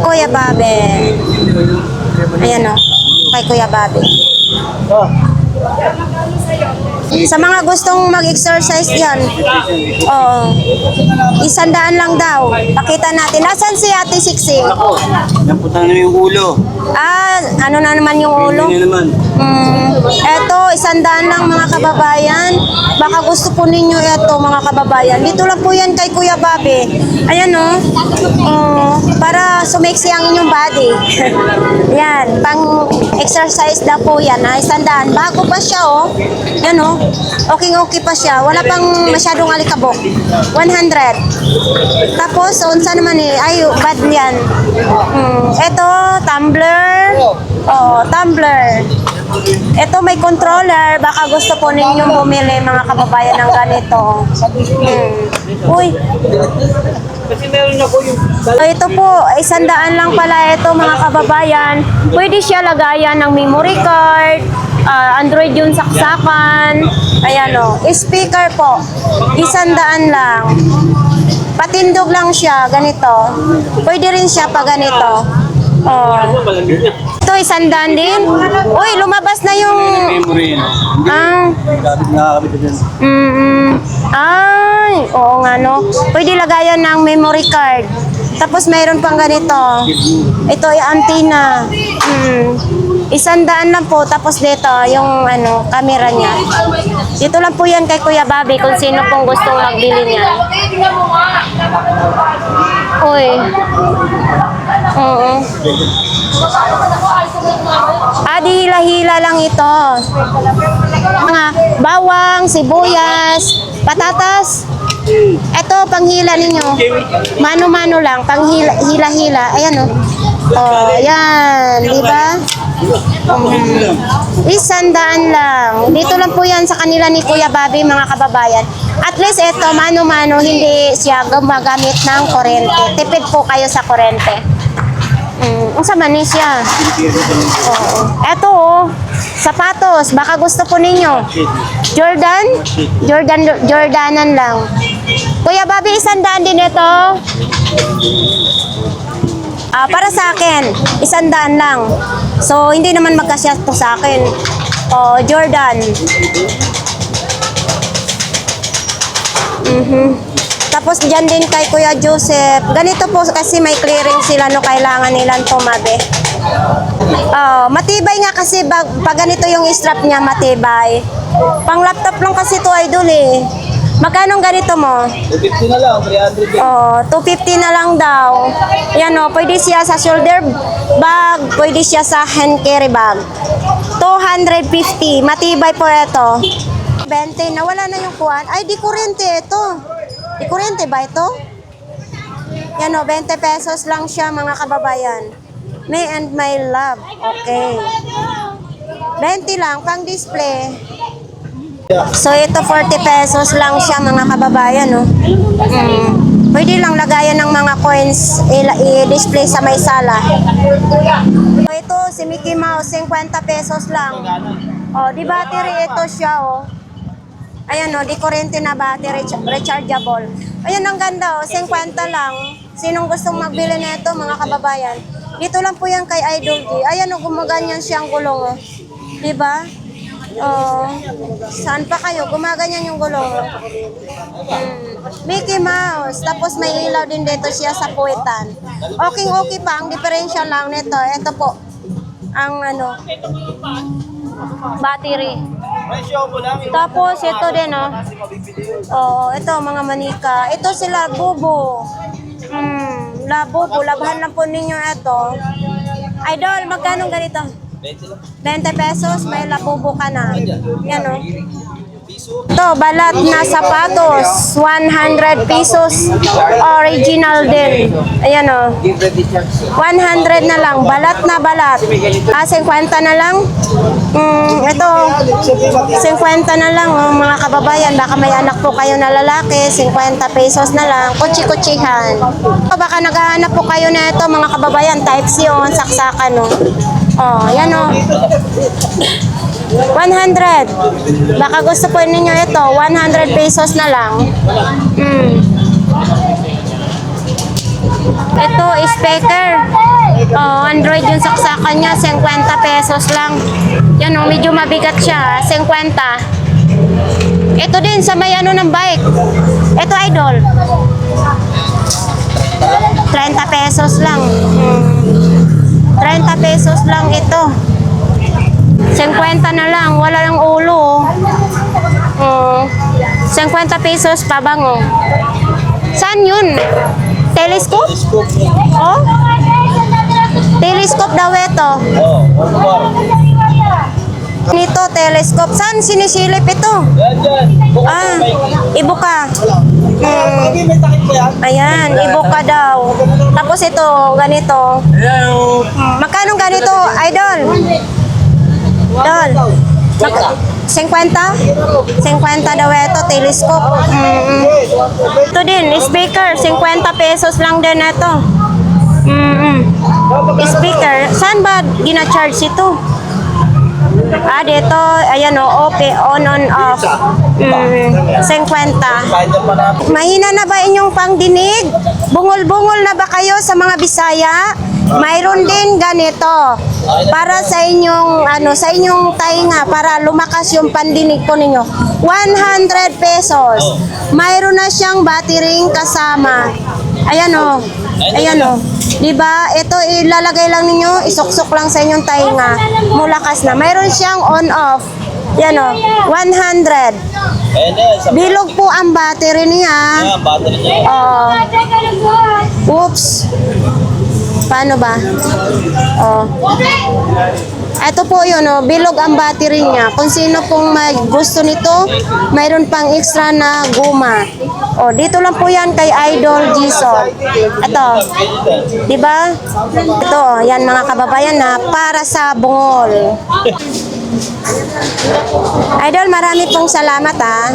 Kuya Babe. Ayan o, kay Kuya Babe. Sa mga gustong mag-exercise yan, oh, 100 lang daw. Pakita natin. Nasaan si Ate Siksi? Napunta na yung ulo. Ah, ano na naman yung ulo? naman. Eto, 100 lang mga kababayan. Baka gusto po ninyo ito mga kababayan. Dito lang po yan kay Kuya Babe. Ayan o. Para sumeksi ang inyong body. Yan, pang exercise daw po yan. 100. Bago pa siya o. Yan o. Okay pa siya. Wala pang masyadong alikabok. 100. Tapos, unsa naman eh. Ay, bad yan. Ito, tumbler. Oh, tumbler. Ito may controller. Baka gusto po ninyong bumili mga kababayan ng ganito. Uy. Kasi meron ako yung Ito po, 100 lang pala ito mga kababayan. Pwede siya lagayan ng memory card. Android yung saksakan. Ayan o. Speaker po. 100 lang. Patindog lang siya. Ganito. Pwede rin siya pa ganito. Oh. Ito, 100 din. Uy, lumabas na yung... Ay, oo nga no. Pwede lagayan ng memory card. Tapos mayroon pang ganito. Ito ay antenna. 100 lang po. Tapos dito, yung camera niya. Dito lang po yan kay Kuya Bobby kung sino pong gustong magbili niya. Uy. Oo. Di hila-hila lang ito. Mga bawang, sibuyas, patatas. Ito, panghila ninyo. Mano-mano lang, panghila-hila. Ayan o. Oh, yan. Diba? 100 lang. Dito lang po yan sa kanila ni Kuya Bobby, mga kababayan. At least ito, mano-mano, hindi siya gumagamit ng kuryente. Tipid po kayo sa kuryente. Ang sama ni siya. Oo. Eto oh, sapatos. Baka gusto po ninyo. Jordanan lang. Kuya Bobby, 100 din ito. Para sa akin, 100 lang. So, hindi naman magkasya to sa akin. Oh, Jordan. Tapos dyan din kay Kuya Joseph. Ganito po kasi may clearing sila no kailangan nilang tumabi. Matibay nga kasi pag ganito yung strap niya matibay. Pang laptop lang kasi to idol eh. Magkano ganito mo? 250 na lang, 300 Oh, 250 na lang daw. Yan o, pwede siya sa shoulder bag, pwede siya sa hand carry bag. 250, matibay po ito. 20, nawala na yung kuwan. Ay, di kuryente ito. Di kuryente ba ito? Yan o, 20 pesos lang siya mga kababayan. Me and my love. Okay. 20 lang, pang display. So, ito 40 pesos lang siya mga kababayan, no? Pwede lang lagayan ng mga coins, i-display sa may sala. So, ito, si Mickey Mouse, 50 pesos lang. Oh, di battery ito siya, oh. Ayan, oh, di kuryente na battery, rechargeable. Ayan, ang ganda, oh, 50 lang. Sinong gustong magbili nito, mga kababayan? Dito lang po yan kay Idol G. Ayan, oh, gumaganyan siyang gulong, oh. Diba? Oh, saan pa kayo? Gumaganyan yung gulong. Mickey Mouse. Tapos may ilaw din dito siya sa puwitan. Okay pa. Ang differential lang nito. Ito po. Ang ano. Battery. Tapos ito din, oh. Oh, ito mga manika. Ito sila bubo. Labubo. Labhan lang po ninyo ito. Idol, magkano ganito? 20 pesos, may labubo ka na. Yan, o. Ito, balat na sapatos. 100 pesos. Original din. Ayan, o. 100 na lang. Balat na balat. 50 na lang. Ito, 50 na lang, oh, mga kababayan. Baka may anak po kayo na lalaki. 50 pesos na lang. Kutsi-kutsihan. Baka naghahanap po kayo na ito, mga kababayan. Type C, oh, saksakan, oh. Oh, yan o. 100. Baka gusto po ninyo ito, 100 pesos na lang. Ito, speaker. Oh, Android yung saksakan niya, 50 pesos lang. Yan o, medyo mabigat siya, 50. Ito din, sa may ano ng bike. Ito, Idol. 30 pesos lang. 30 pesos lang ito. 50 na lang, wala ng ulo. 50 pesos pabango. Saan yun? Telescope? Oh? Telescope daw ito. Nito, telescope. Saan sinisilip ito? Ah, ibuka. Ayan, ibuka daw. Tapos ito, ganito. Magkano ganito, Idol? Idol. 50? 50 daw ito, telescope. Ito din, speaker. 50 pesos lang din ito. Speaker. Saan ba gina-charge ito? Ah, dito, ayan o, on off. 50. Mahina na ba inyong pangdinig? Bungol-bungol na ba kayo sa mga Bisaya? Mayroon din ganito. Para sa inyong, sa inyong tainga, para lumakas yung pandinig po ninyo. 100 pesos. Mayroon na siyang battery kasama. Ayan o. Ayan o. Diba? Ito ilalagay lang ninyo, isuksok lang sa inyong tainga. Mulakas na. Mayroon siyang on-off. Yan o. 100. Bilog po ang battery niya. Oops. Paano ba? Oh. Ito po yun, oh, bilog ang battery niya. Kung sino pong may gusto nito, mayroon pang extra na guma. Oh, dito lang po yan kay Idol Jason. Ito. Diba? Ito, yan mga kababayan na para sa bungol. Idol, marami pong salamat ha.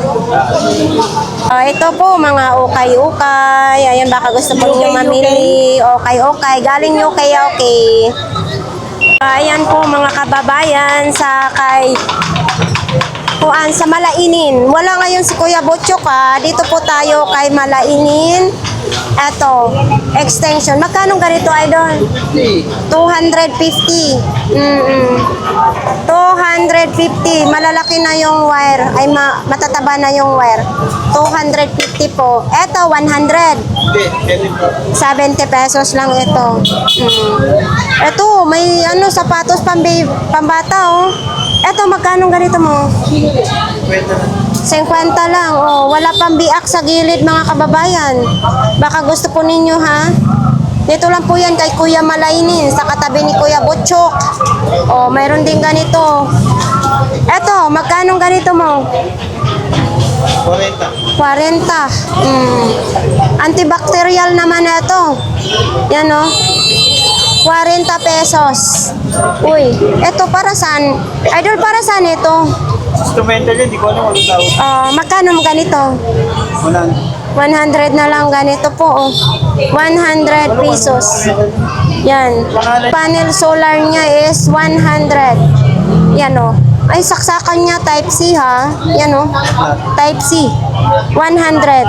Ito po mga ukay-ukay. Ayan, baka gusto po niyo mamili. Okay. Galing okay. Ayan po mga kababayan sa kay sa Malainin. Wala ngayon si Kuya Butchok ha. Dito po tayo kay Malainin. Eto, extension. Magkano ganito, Idol? 250. 250. Malalaki na yung wire. Ay, matataba na yung wire. 250 po. Eto, 100. 70 pesos lang ito. Eto, may sapatos pambata, oh. Eto, magkano ganito mo? 50 lang. Oh, wala pang biak sa gilid mga kababayan. Baka gusto po ninyo ha. Dito lang po yan kay Kuya Malaynin sa katabi ni Kuya Butchok. Oh, mayroon din ganito. Eto, magkano ganito mo? 40. Antibacterial naman ito. Yan o. 40 pesos. Uy, eto para saan? Idol, para saan ito? Instrumental yun, di ko alam ano tawag. Magkano mo ganito? 100 na lang ganito po. Oh. 100 pesos. Yan. Panel solar niya is 100. Yan o. Ay, saksakan niya type C ha. Yan o. Type C. 100.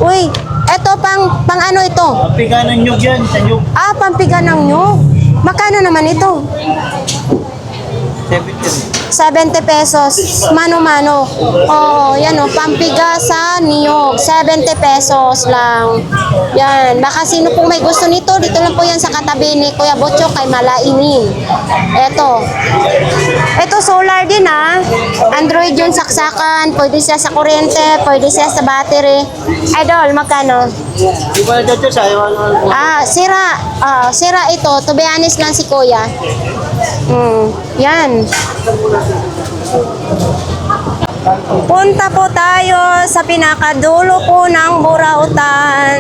Uy, eto pang ano ito? Piga ng nyug yan, sa nyug. Pampiga ng nyug. Makano naman ito? 70 pesos. Mano-mano. Oo, yan o. Pampiga sa niyog. 70 pesos lang. Yan. Baka sino pong may gusto nito, dito lang po yan sa katabi ni Kuya Butchok kay Malainin. Eto. Eto solar din ha. Android yun saksakan. Pwede siya sa kuryente. Pwede siya sa battery. Idol, magkano? Di ba dito sa Sira. Sira ito. To be honest lang si Kuya. Yan. Punta po tayo sa pinakadulo po ng Burautan.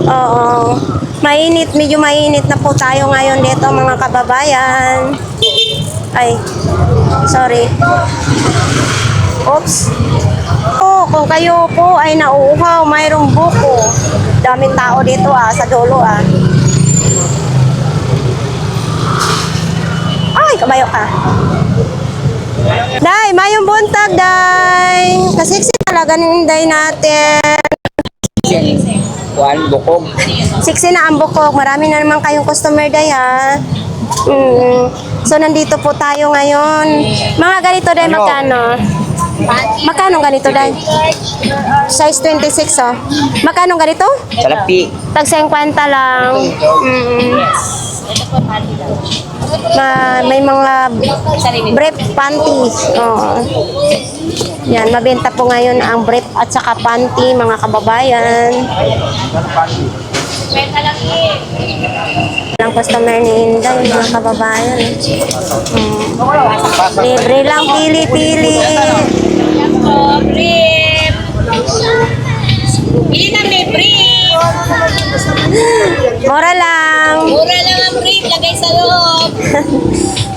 Oo. Mainit, medyo mainit na po tayo ngayon dito mga kababayan. Ay, sorry. Oops. Kung kayo po ay nauuhaw, mayroong buko. Daming tao dito sa dulo Ay, kabayo ka. Day, mayong buntag, Day. Kasiksi talaga ng Day natin. bukog. Siksi na ang bukog. Marami na naman kayong customer, Day, ha. So, nandito po tayo ngayon. Mga ganito, Day, magkano? Magkano ganito, Day? Size 26, oh. Magkano ganito? Salapi. Tag 50 lang. May mga brief panties. Yan, mabenta po ngayon ang brief at saka panty, mga kababayan. Ang customer ni Inday, mga kababayan. Libre lang, pili-pili. Brief. Ili na may brief. Mura lang. Mura lang ang brief. Lagay sa loob.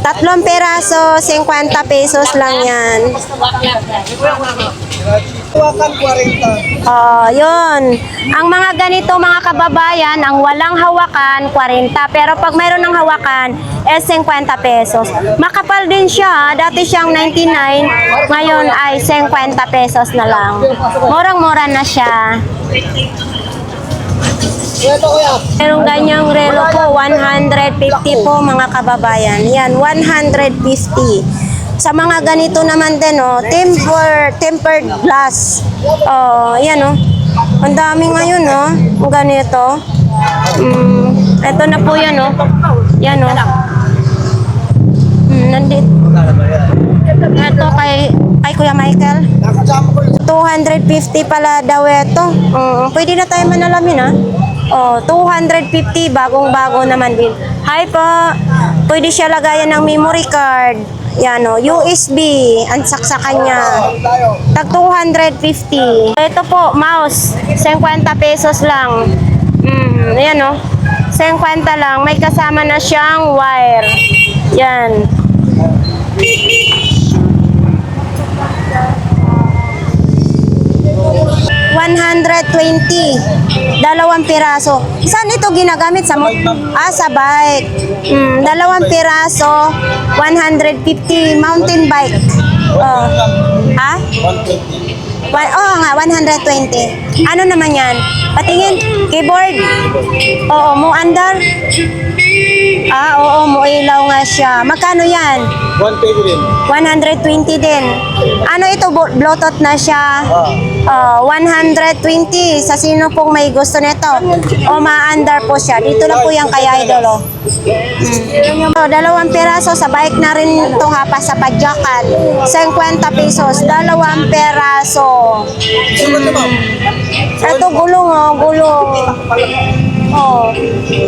3 peraso, 50 pesos lang yan. Yun. Ang mga ganito mga kababayan, ang walang hawakan, 40. Pero pag mayroon ng hawakan, 50 pesos. Makapal din siya. Dati siyang 99. Ngayon ay 50 pesos na lang. Murang-mura na siya. Merong ganyang relo po, 150 po mga kababayan. Yan, 150. Sa mga ganito naman din, tempered glass. Yan, ang dami ngayon, ang ganito. Ito na po yan, Yan, nandito. Ito kay Kuya Michael. 250 pala daw ito. Pwede na tayo manalamin, 250, bagong-bago naman din. Hi po. Pwede siya lagayan ng memory card. Yan USB, ang saksakan niya. Tag 250. Ito po, mouse, 50 pesos lang. Ayan 50 lang. May kasama na siyang wire. Yan. $120. 2 piraso. Saan ito ginagamit? Sa bike. 2 piraso, 150 mountain bike. Nga, 120. Ano naman yan? Patingin, keyboard. Mo andar. Oo, muilaw nga siya. Magkano yan? 120 din. 120 din. Ano ito, Bluetooth na siya? 120. Sa sino pong may gusto nito? O ma-under po siya. Dito lang po yan kay Idol. Oh. So, 2 peraso. Sa bike na rin ito ha, pa sa padyakan. 50 pesos. 2 peraso. Ito gulong oh, gulong. Oh.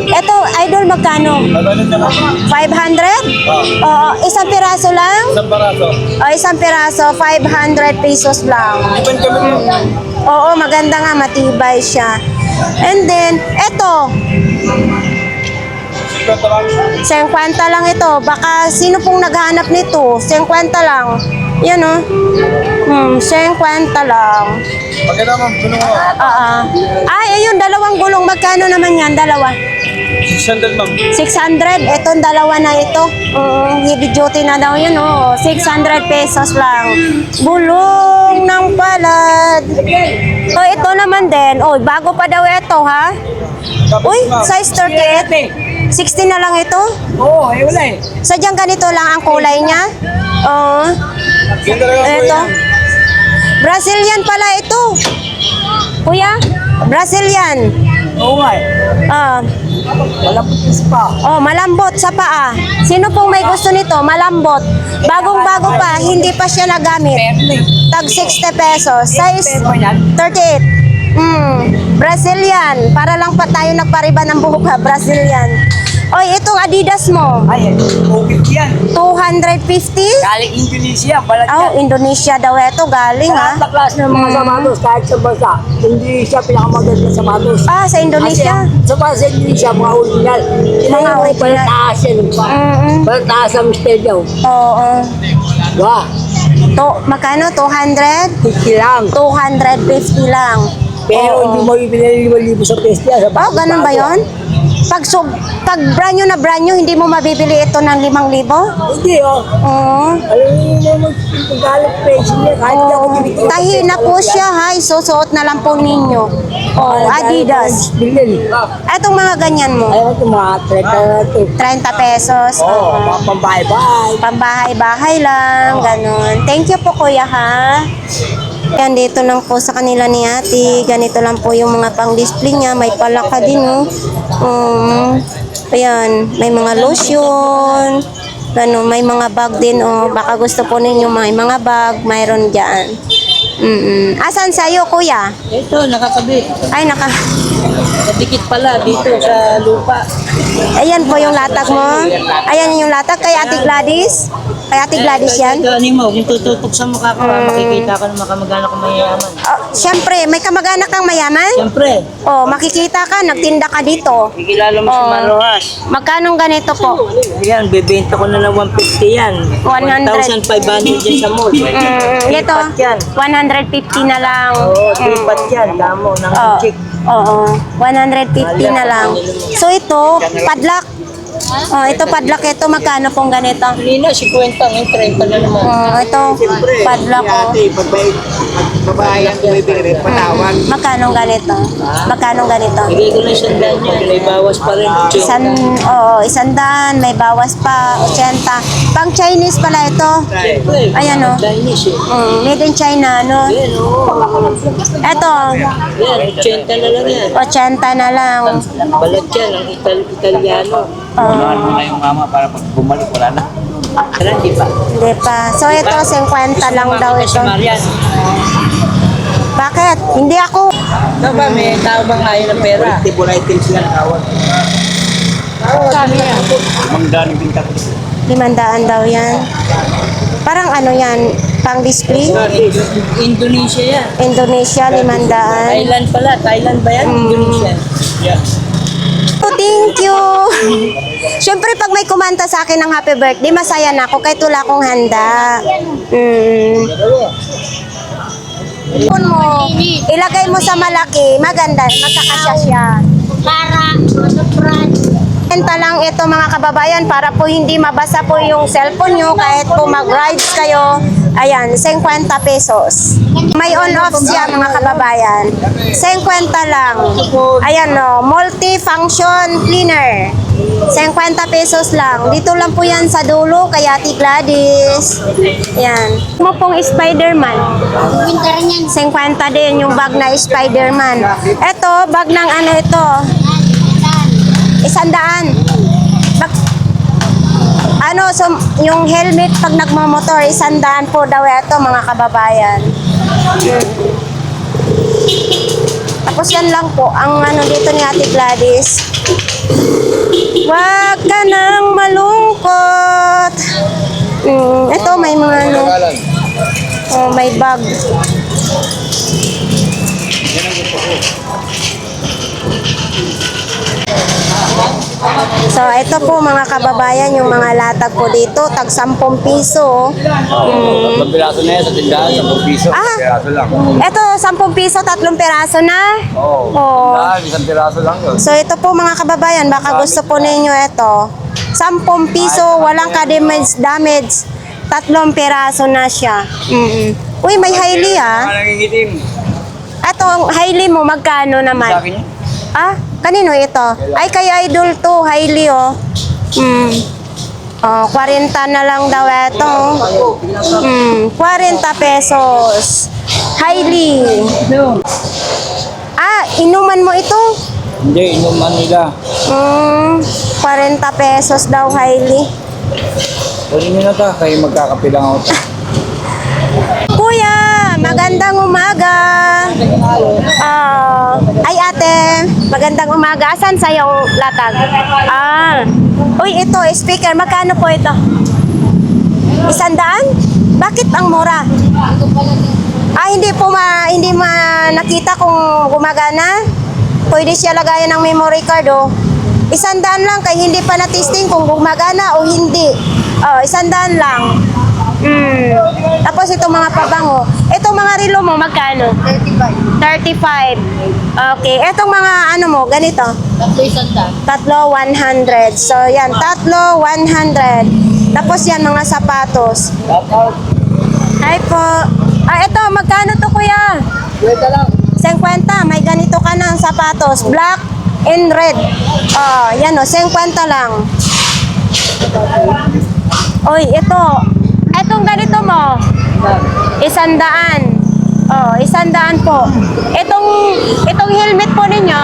Ito, Idol, magkano? 500? Oo, isang piraso lang? Isang barato. O, isang piraso, 500 pesos lang. Oo, maganda nga, matibay siya. And then, ito, 50 lang ito. Baka sino pong naghahanap nito? 50 lang. Yan o. 50 lang. Pagkita mo, gulong mo. Ay, ayun, 2 gulong. Magkano naman yan? 2? 600 ma'am. 600. Itong 2 na ito. Heavy duty na daw yun. 600 pesos lang. Gulong ng palad. So, ito naman din. Oh, bago pa daw ito, ha? Uy, size 38. 60 na lang ito. Oo, wala eh. Sadyang ganito lang ang kulay niya. Oo. Ito. Brazilian pala ito. Kuya, Brazilian. Oo nga eh. Malapit sa pa. Oh, malambot sa paa. Sino pong may gusto nito? Malambot. Bagong-bago pa, hindi pa siya nagamit. Tag 60 pesos. Size 38. Brazilian. Para lang pa tayo nagpariba ng buhok ha, Brazilian. Oy, itong Adidas mo. Ay, COVID yan. 250? Galing Indonesia, balat Oh, Indonesia daw ito. Galing ha. Lahat na klase ng mga sapatos kahit sa bansa. Hindi siya pinakamaganda na sapatos. Ah, sa Indonesia. Kasi sa Indonesia, mga original. Mga original. Parang taas yan. Parang taas ang stadium. Oo. Wah, Magkano? 200? 50 lang. 250 lang. Pero Oo. hindi mo ibinili 5,000 sa pesta. Oh, ganun ba yon? Pag brand new, hindi mo mabibili ito ng 5,000? Hindi oh. Oo. Alam niyo naman, pagkalit presyo niya, kahit di ako binigyan. Tahi na po siya, ha? Isusuot na lang po ninyo. Oh, Adidas. Bilhin. Etong mga ganyan mo. Ayaw ko mga 30 pesos. Oo, mga pambahay-bahay. Pambahay-bahay lang, ganun. Thank you po, kuya, ha? Yan, dito lang po sa kanila ni ate. Ganito lang po yung mga pang-display niya. May palaka din, oh. Ayan, may mga lotion. Ganun, may mga bag din, oh. Baka gusto po ninyo may mga bag. Mayroon dyan. Asan sa'yo, kuya? Ito, nakakabit. Ay, Nadikit pala dito sa lupa. Ayan po yung latag mo. Ayan yung latag kay Ate Gladys. Kay Ate Gladys yan. Ito, mo, kung tututok sa mukha ko, makikita ka ng makamagana ko mayayaman. Oh, Siyempre, may kamag-anak kang mayaman? Siyempre, Oh, makikita ka, nagtinda ka dito. ikilala mo sa Marojas. Magkano ganito po? Yan, bebenta ko na ng 150 yan. 100. 1,500 yan sa mall. Ito, Lipat yan. 150 na lang. Oo, lipat yan. Damo ng Oh, chick. oo, 150 na lang. So ito, padlock. Oh, ito padlock ito, magkano pong ganito? Kanina, 50 ngayon, 30 na naman. Oh, ito, padlock oh. Babayan, bibigyan, patawag. Magkano ganito? Magkano ganito? Bigay ko na 100 yan. May bawas pa rin. Isandaan, may bawas pa, 80. Pang Chinese pala ito. Siyempre, Ayan, oh. Chinese eh. Made in China, no? Yan, oo. Ito, Yan, 80 na lang yan. 80 na lang. Balat yan, ang Italiano. Ngayong mama para pag bumalik, wala na. Kaya di ba? Hindi pa. So, ito, 50 lang daw Si ito. Marian. Bakit? Hindi ako. Ano ba, may tao bang ayaw ng pera? Multiple items yan, awal. Mangdani binta ko. 500 daw yan. Parang ano yan, pang display? Indonesia yan. Indonesia, 500. Thailand pala. Thailand ba yan? Indonesia. Oh, thank you. Siyempre, pag may kumanta sa akin ng happy birthday, masaya na ako kahit wala akong handa. Phone mo, ilagay mo sa malaki, maganda, magkakasya siya. Para, brand. Benta lang ito mga kababayan para po hindi mabasa po yung cellphone nyo kahit po mag-rides kayo Ayan, 50 pesos. May on-off siya mga kababayan. 50 lang. Ayan o, multi-function cleaner. 50 pesos lang. Dito lang po yan sa dulo, kay Ate Gladys. Ayan. Mo pong Spider-Man. 50 din yung bag na Spider-Man. Ito, bag ng ano ito? 100. Ano, so, yung helmet pag nagmamotor, 100 po daw ito mga kababayan. Tapos yan lang po, ang ano dito ni Ate Gladys. Huwag ka nang malungkot. Ito, may mga ano. Oh, may bag. So, ito po mga kababayan, yung mga latag po dito, tag 10 piso. Tatlong piraso na yan sa tindahan, 10 piso. Ah, Piraso lang. ito, 10 piso, 3 piraso na. Oo. Oo. Isang piraso lang yun. So, ito po mga kababayan, baka gusto po ninyo ito. 10 piso, walang ka-damage, 3 piraso na siya. Uy, may Hailey ah. Nangingitim. Ito, ang Hailey mo, magkano naman? Sa akin yun. Ah, kanino ito? Ay, kay Idol to, Hailey oh. Oh, 40 na lang daw ito. 40 pesos. Hailey. Ah, inuman mo ito? Hindi, inuman nila. 40 pesos daw, Hailey. Pwede nyo na ta, kayo magkakape lang ako. Kuya, magandang umaga. Ay ate, magandang umaga. Asan sa yung latag? Uy, ito, speaker. Magkano po ito? 100? Bakit ang mura? Hindi nakita kung gumagana. Pwede siya lagayan ng memory card, oh. 100 lang, kaya hindi pa na-testing kung gumagana o hindi. 100 lang. Tapos itong mga pabango. Itong mga relo mo, magkano? 35. Okay. Itong mga ano mo, ganito? Tatlo, 100. So, yan. Tatlo, 100. Tapos yan, mga sapatos. Hi po. Ito, magkano to kuya? 50. May ganito ka ng sapatos. Black and red. Yan o, 50 lang. Oy, ito. Itong ganito mo, 100. 100 po. Itong helmet po ninyo,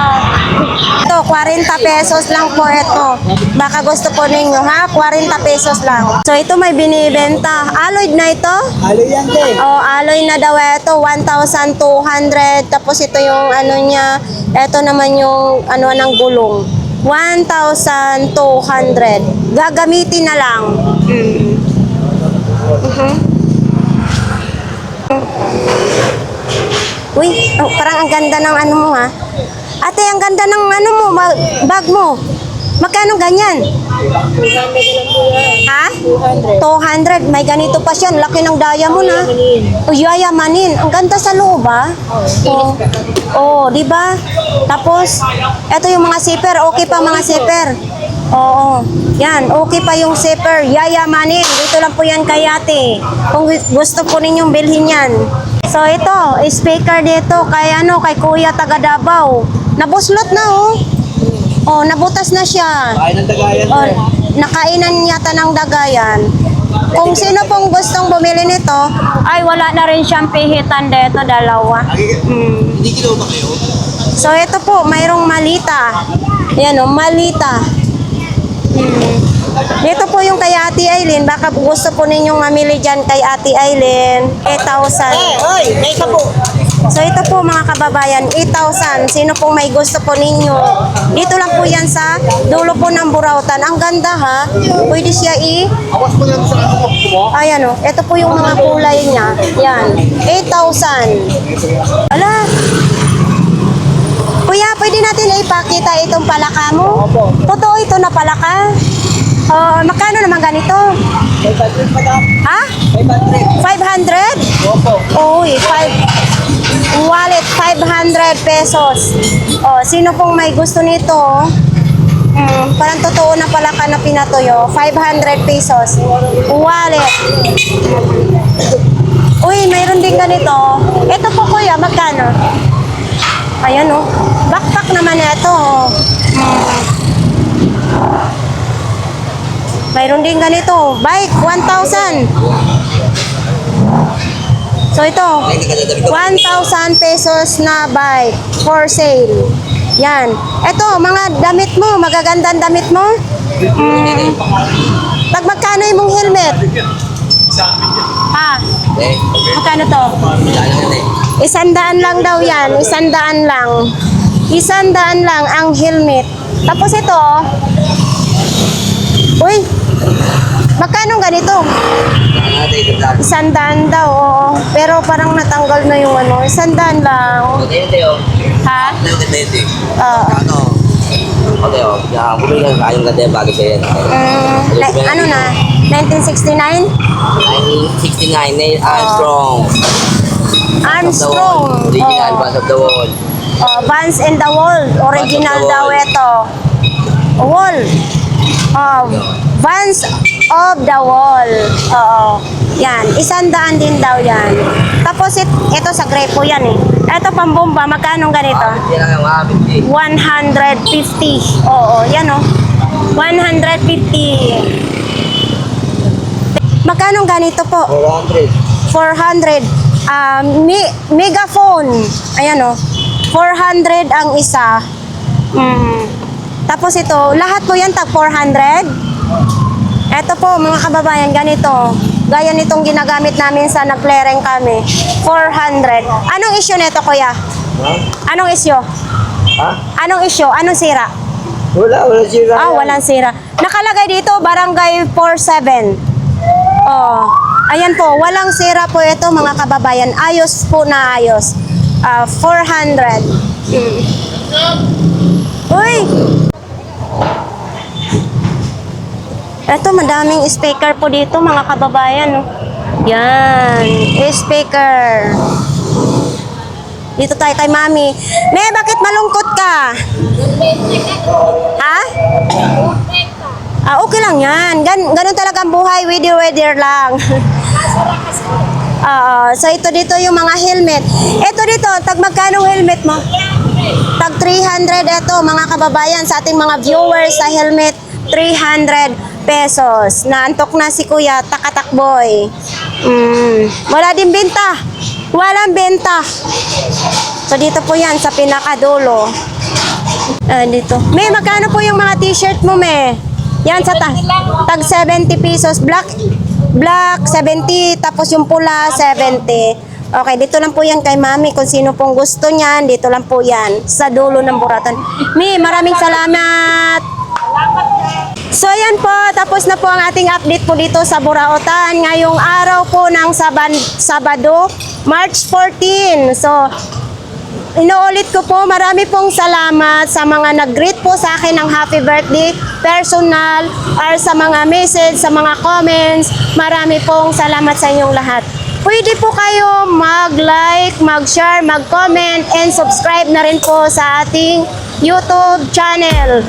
ito, 40 pesos lang po ito. Baka gusto po ninyo, ha? 40 pesos lang. So, ito may binibenta. Alloy na ito? Alloy yan, te. Alloy na daw ito, 1,200. Tapos ito yung ano niya, ito naman yung ano ng gulong. 1,200. Gagamitin na lang. Uy, parang ang ganda ng ano mo ha. Ate, ang ganda ng ano mo, bag mo. Magkano ganyan? 200. Ha? 200. May ganito pa siya. Laki ng diamond ha. Yayamanin. Ang ganda sa loob ha. Di ba? Tapos, ito yung mga zipper. Okay pa mga zipper. Oo. Yan, okay pa yung zipper. Yayamanin. Dito lang po yan kay ate. Kung gusto po ninyong bilhin yan. So ito, speaker dito kay Kuya taga Davao. Nabuslot na nabutas na siya. Kain ng dagayan. Nakainan yata ng dagayan. Kung sino pong gustong bumili nito, ay wala na rin siyang pihitan dito, dalawa. Hindi kilo ba kayo? So ito po, mayroong malita. Yan malita. Dito po yung kay Ate Aileen. Baka gusto po ninyong mamili dyan kay Ate Aileen. 8,000. May po. So ito po mga kababayan, 8,000. Sino pong may gusto po ninyo? Dito lang po yan sa dulo po ng Burautan. Ang ganda ha. Pwede siya Awas mo lang sa ano mo. Ayan ito po yung mga kulay niya. Yan. 8,000. Ala. Kuya, pwede natin ipakita itong palaka mo? Totoo ito na palaka? Magkano naman ganito? 500 madam. Ha? 500. 500? Opo. Uy, wallet, 500 pesos. Sino pong may gusto nito? Parang totoo na pala ka na pinatuyo. 500 pesos. Wallet. ganito, ito po kuya, magkano? Ayan oh. Backpack naman ito. Mayroon din ganito. Bike, 1,000. So ito, 1,000 pesos na bike for sale. Yan. Ito, mga damit mo, magagandang damit mo. Pag magkano yung mong helmet? Magkano to? 100 lang daw yan. 100 lang. 100 lang ang helmet. Tapos ito, uy, magkano ganito? 100 daw, oo. Pero parang natanggal na yung ano. 100 lang. Ha? Ano na? 1969? 1969, Armstrong. Armstrong. Original Vans of the World. Vans in the World. Original daw ito. Wall. Vans of the Wall. Oo. Yan. 100 din daw yan. Tapos ito sa Grepo yan eh. Ito pambomba. Magkano ganito? 150. Oo. Yan oh. 150. Magkano ganito po? 400. Megaphone. Ayan oh. 400 ang isa. Tapos ito, lahat po yan tag 400. Ito po mga kababayan, ganito. Gaya nitong ginagamit namin sa nag-clearing kami. 400. Anong issue nito kuya? Anong issue? Anong issue? Anong sira? Wala sira. Walang sira. Nakalagay dito, barangay 47. Ayan po, walang sira po ito mga kababayan. Ayos po na ayos. 400. Uy! Ito, madaming speaker po dito mga kababayan. Yan, speaker. Dito tayo kay Mami. Me, bakit malungkot ka? Ha? Okay lang yan. Ganun talaga ang buhay. Weather lang. So ito dito yung mga helmet. Ito dito, tag magkano helmet mo? Tag 300 ito mga kababayan sa ating mga viewers sa helmet. 300 pesos. Naantok na si Kuya, takatakboy. Wala din benta. Walang benta. So dito po yan sa pinakadulo. Dito. May magkano po yung mga t-shirt mo, me? Yan sa tag 70 pesos. Black 70, tapos yung pula 70. Okay, dito lang po yan kay Mami. Kung sino pong gusto niyan, dito lang po yan sa dulo ng Buratan. Mi, maraming salamat. So yan po, tapos na po ang ating update po dito sa Burautan ngayong araw po ng Sabado, March 14. So inuulit ko po, marami pong salamat sa mga nag-greet po sa akin ng happy birthday, personal, or sa mga message, sa mga comments. Marami pong salamat sa inyong lahat. Pwede po kayo mag-like, mag-share, mag-comment, and subscribe na rin po sa ating YouTube channel.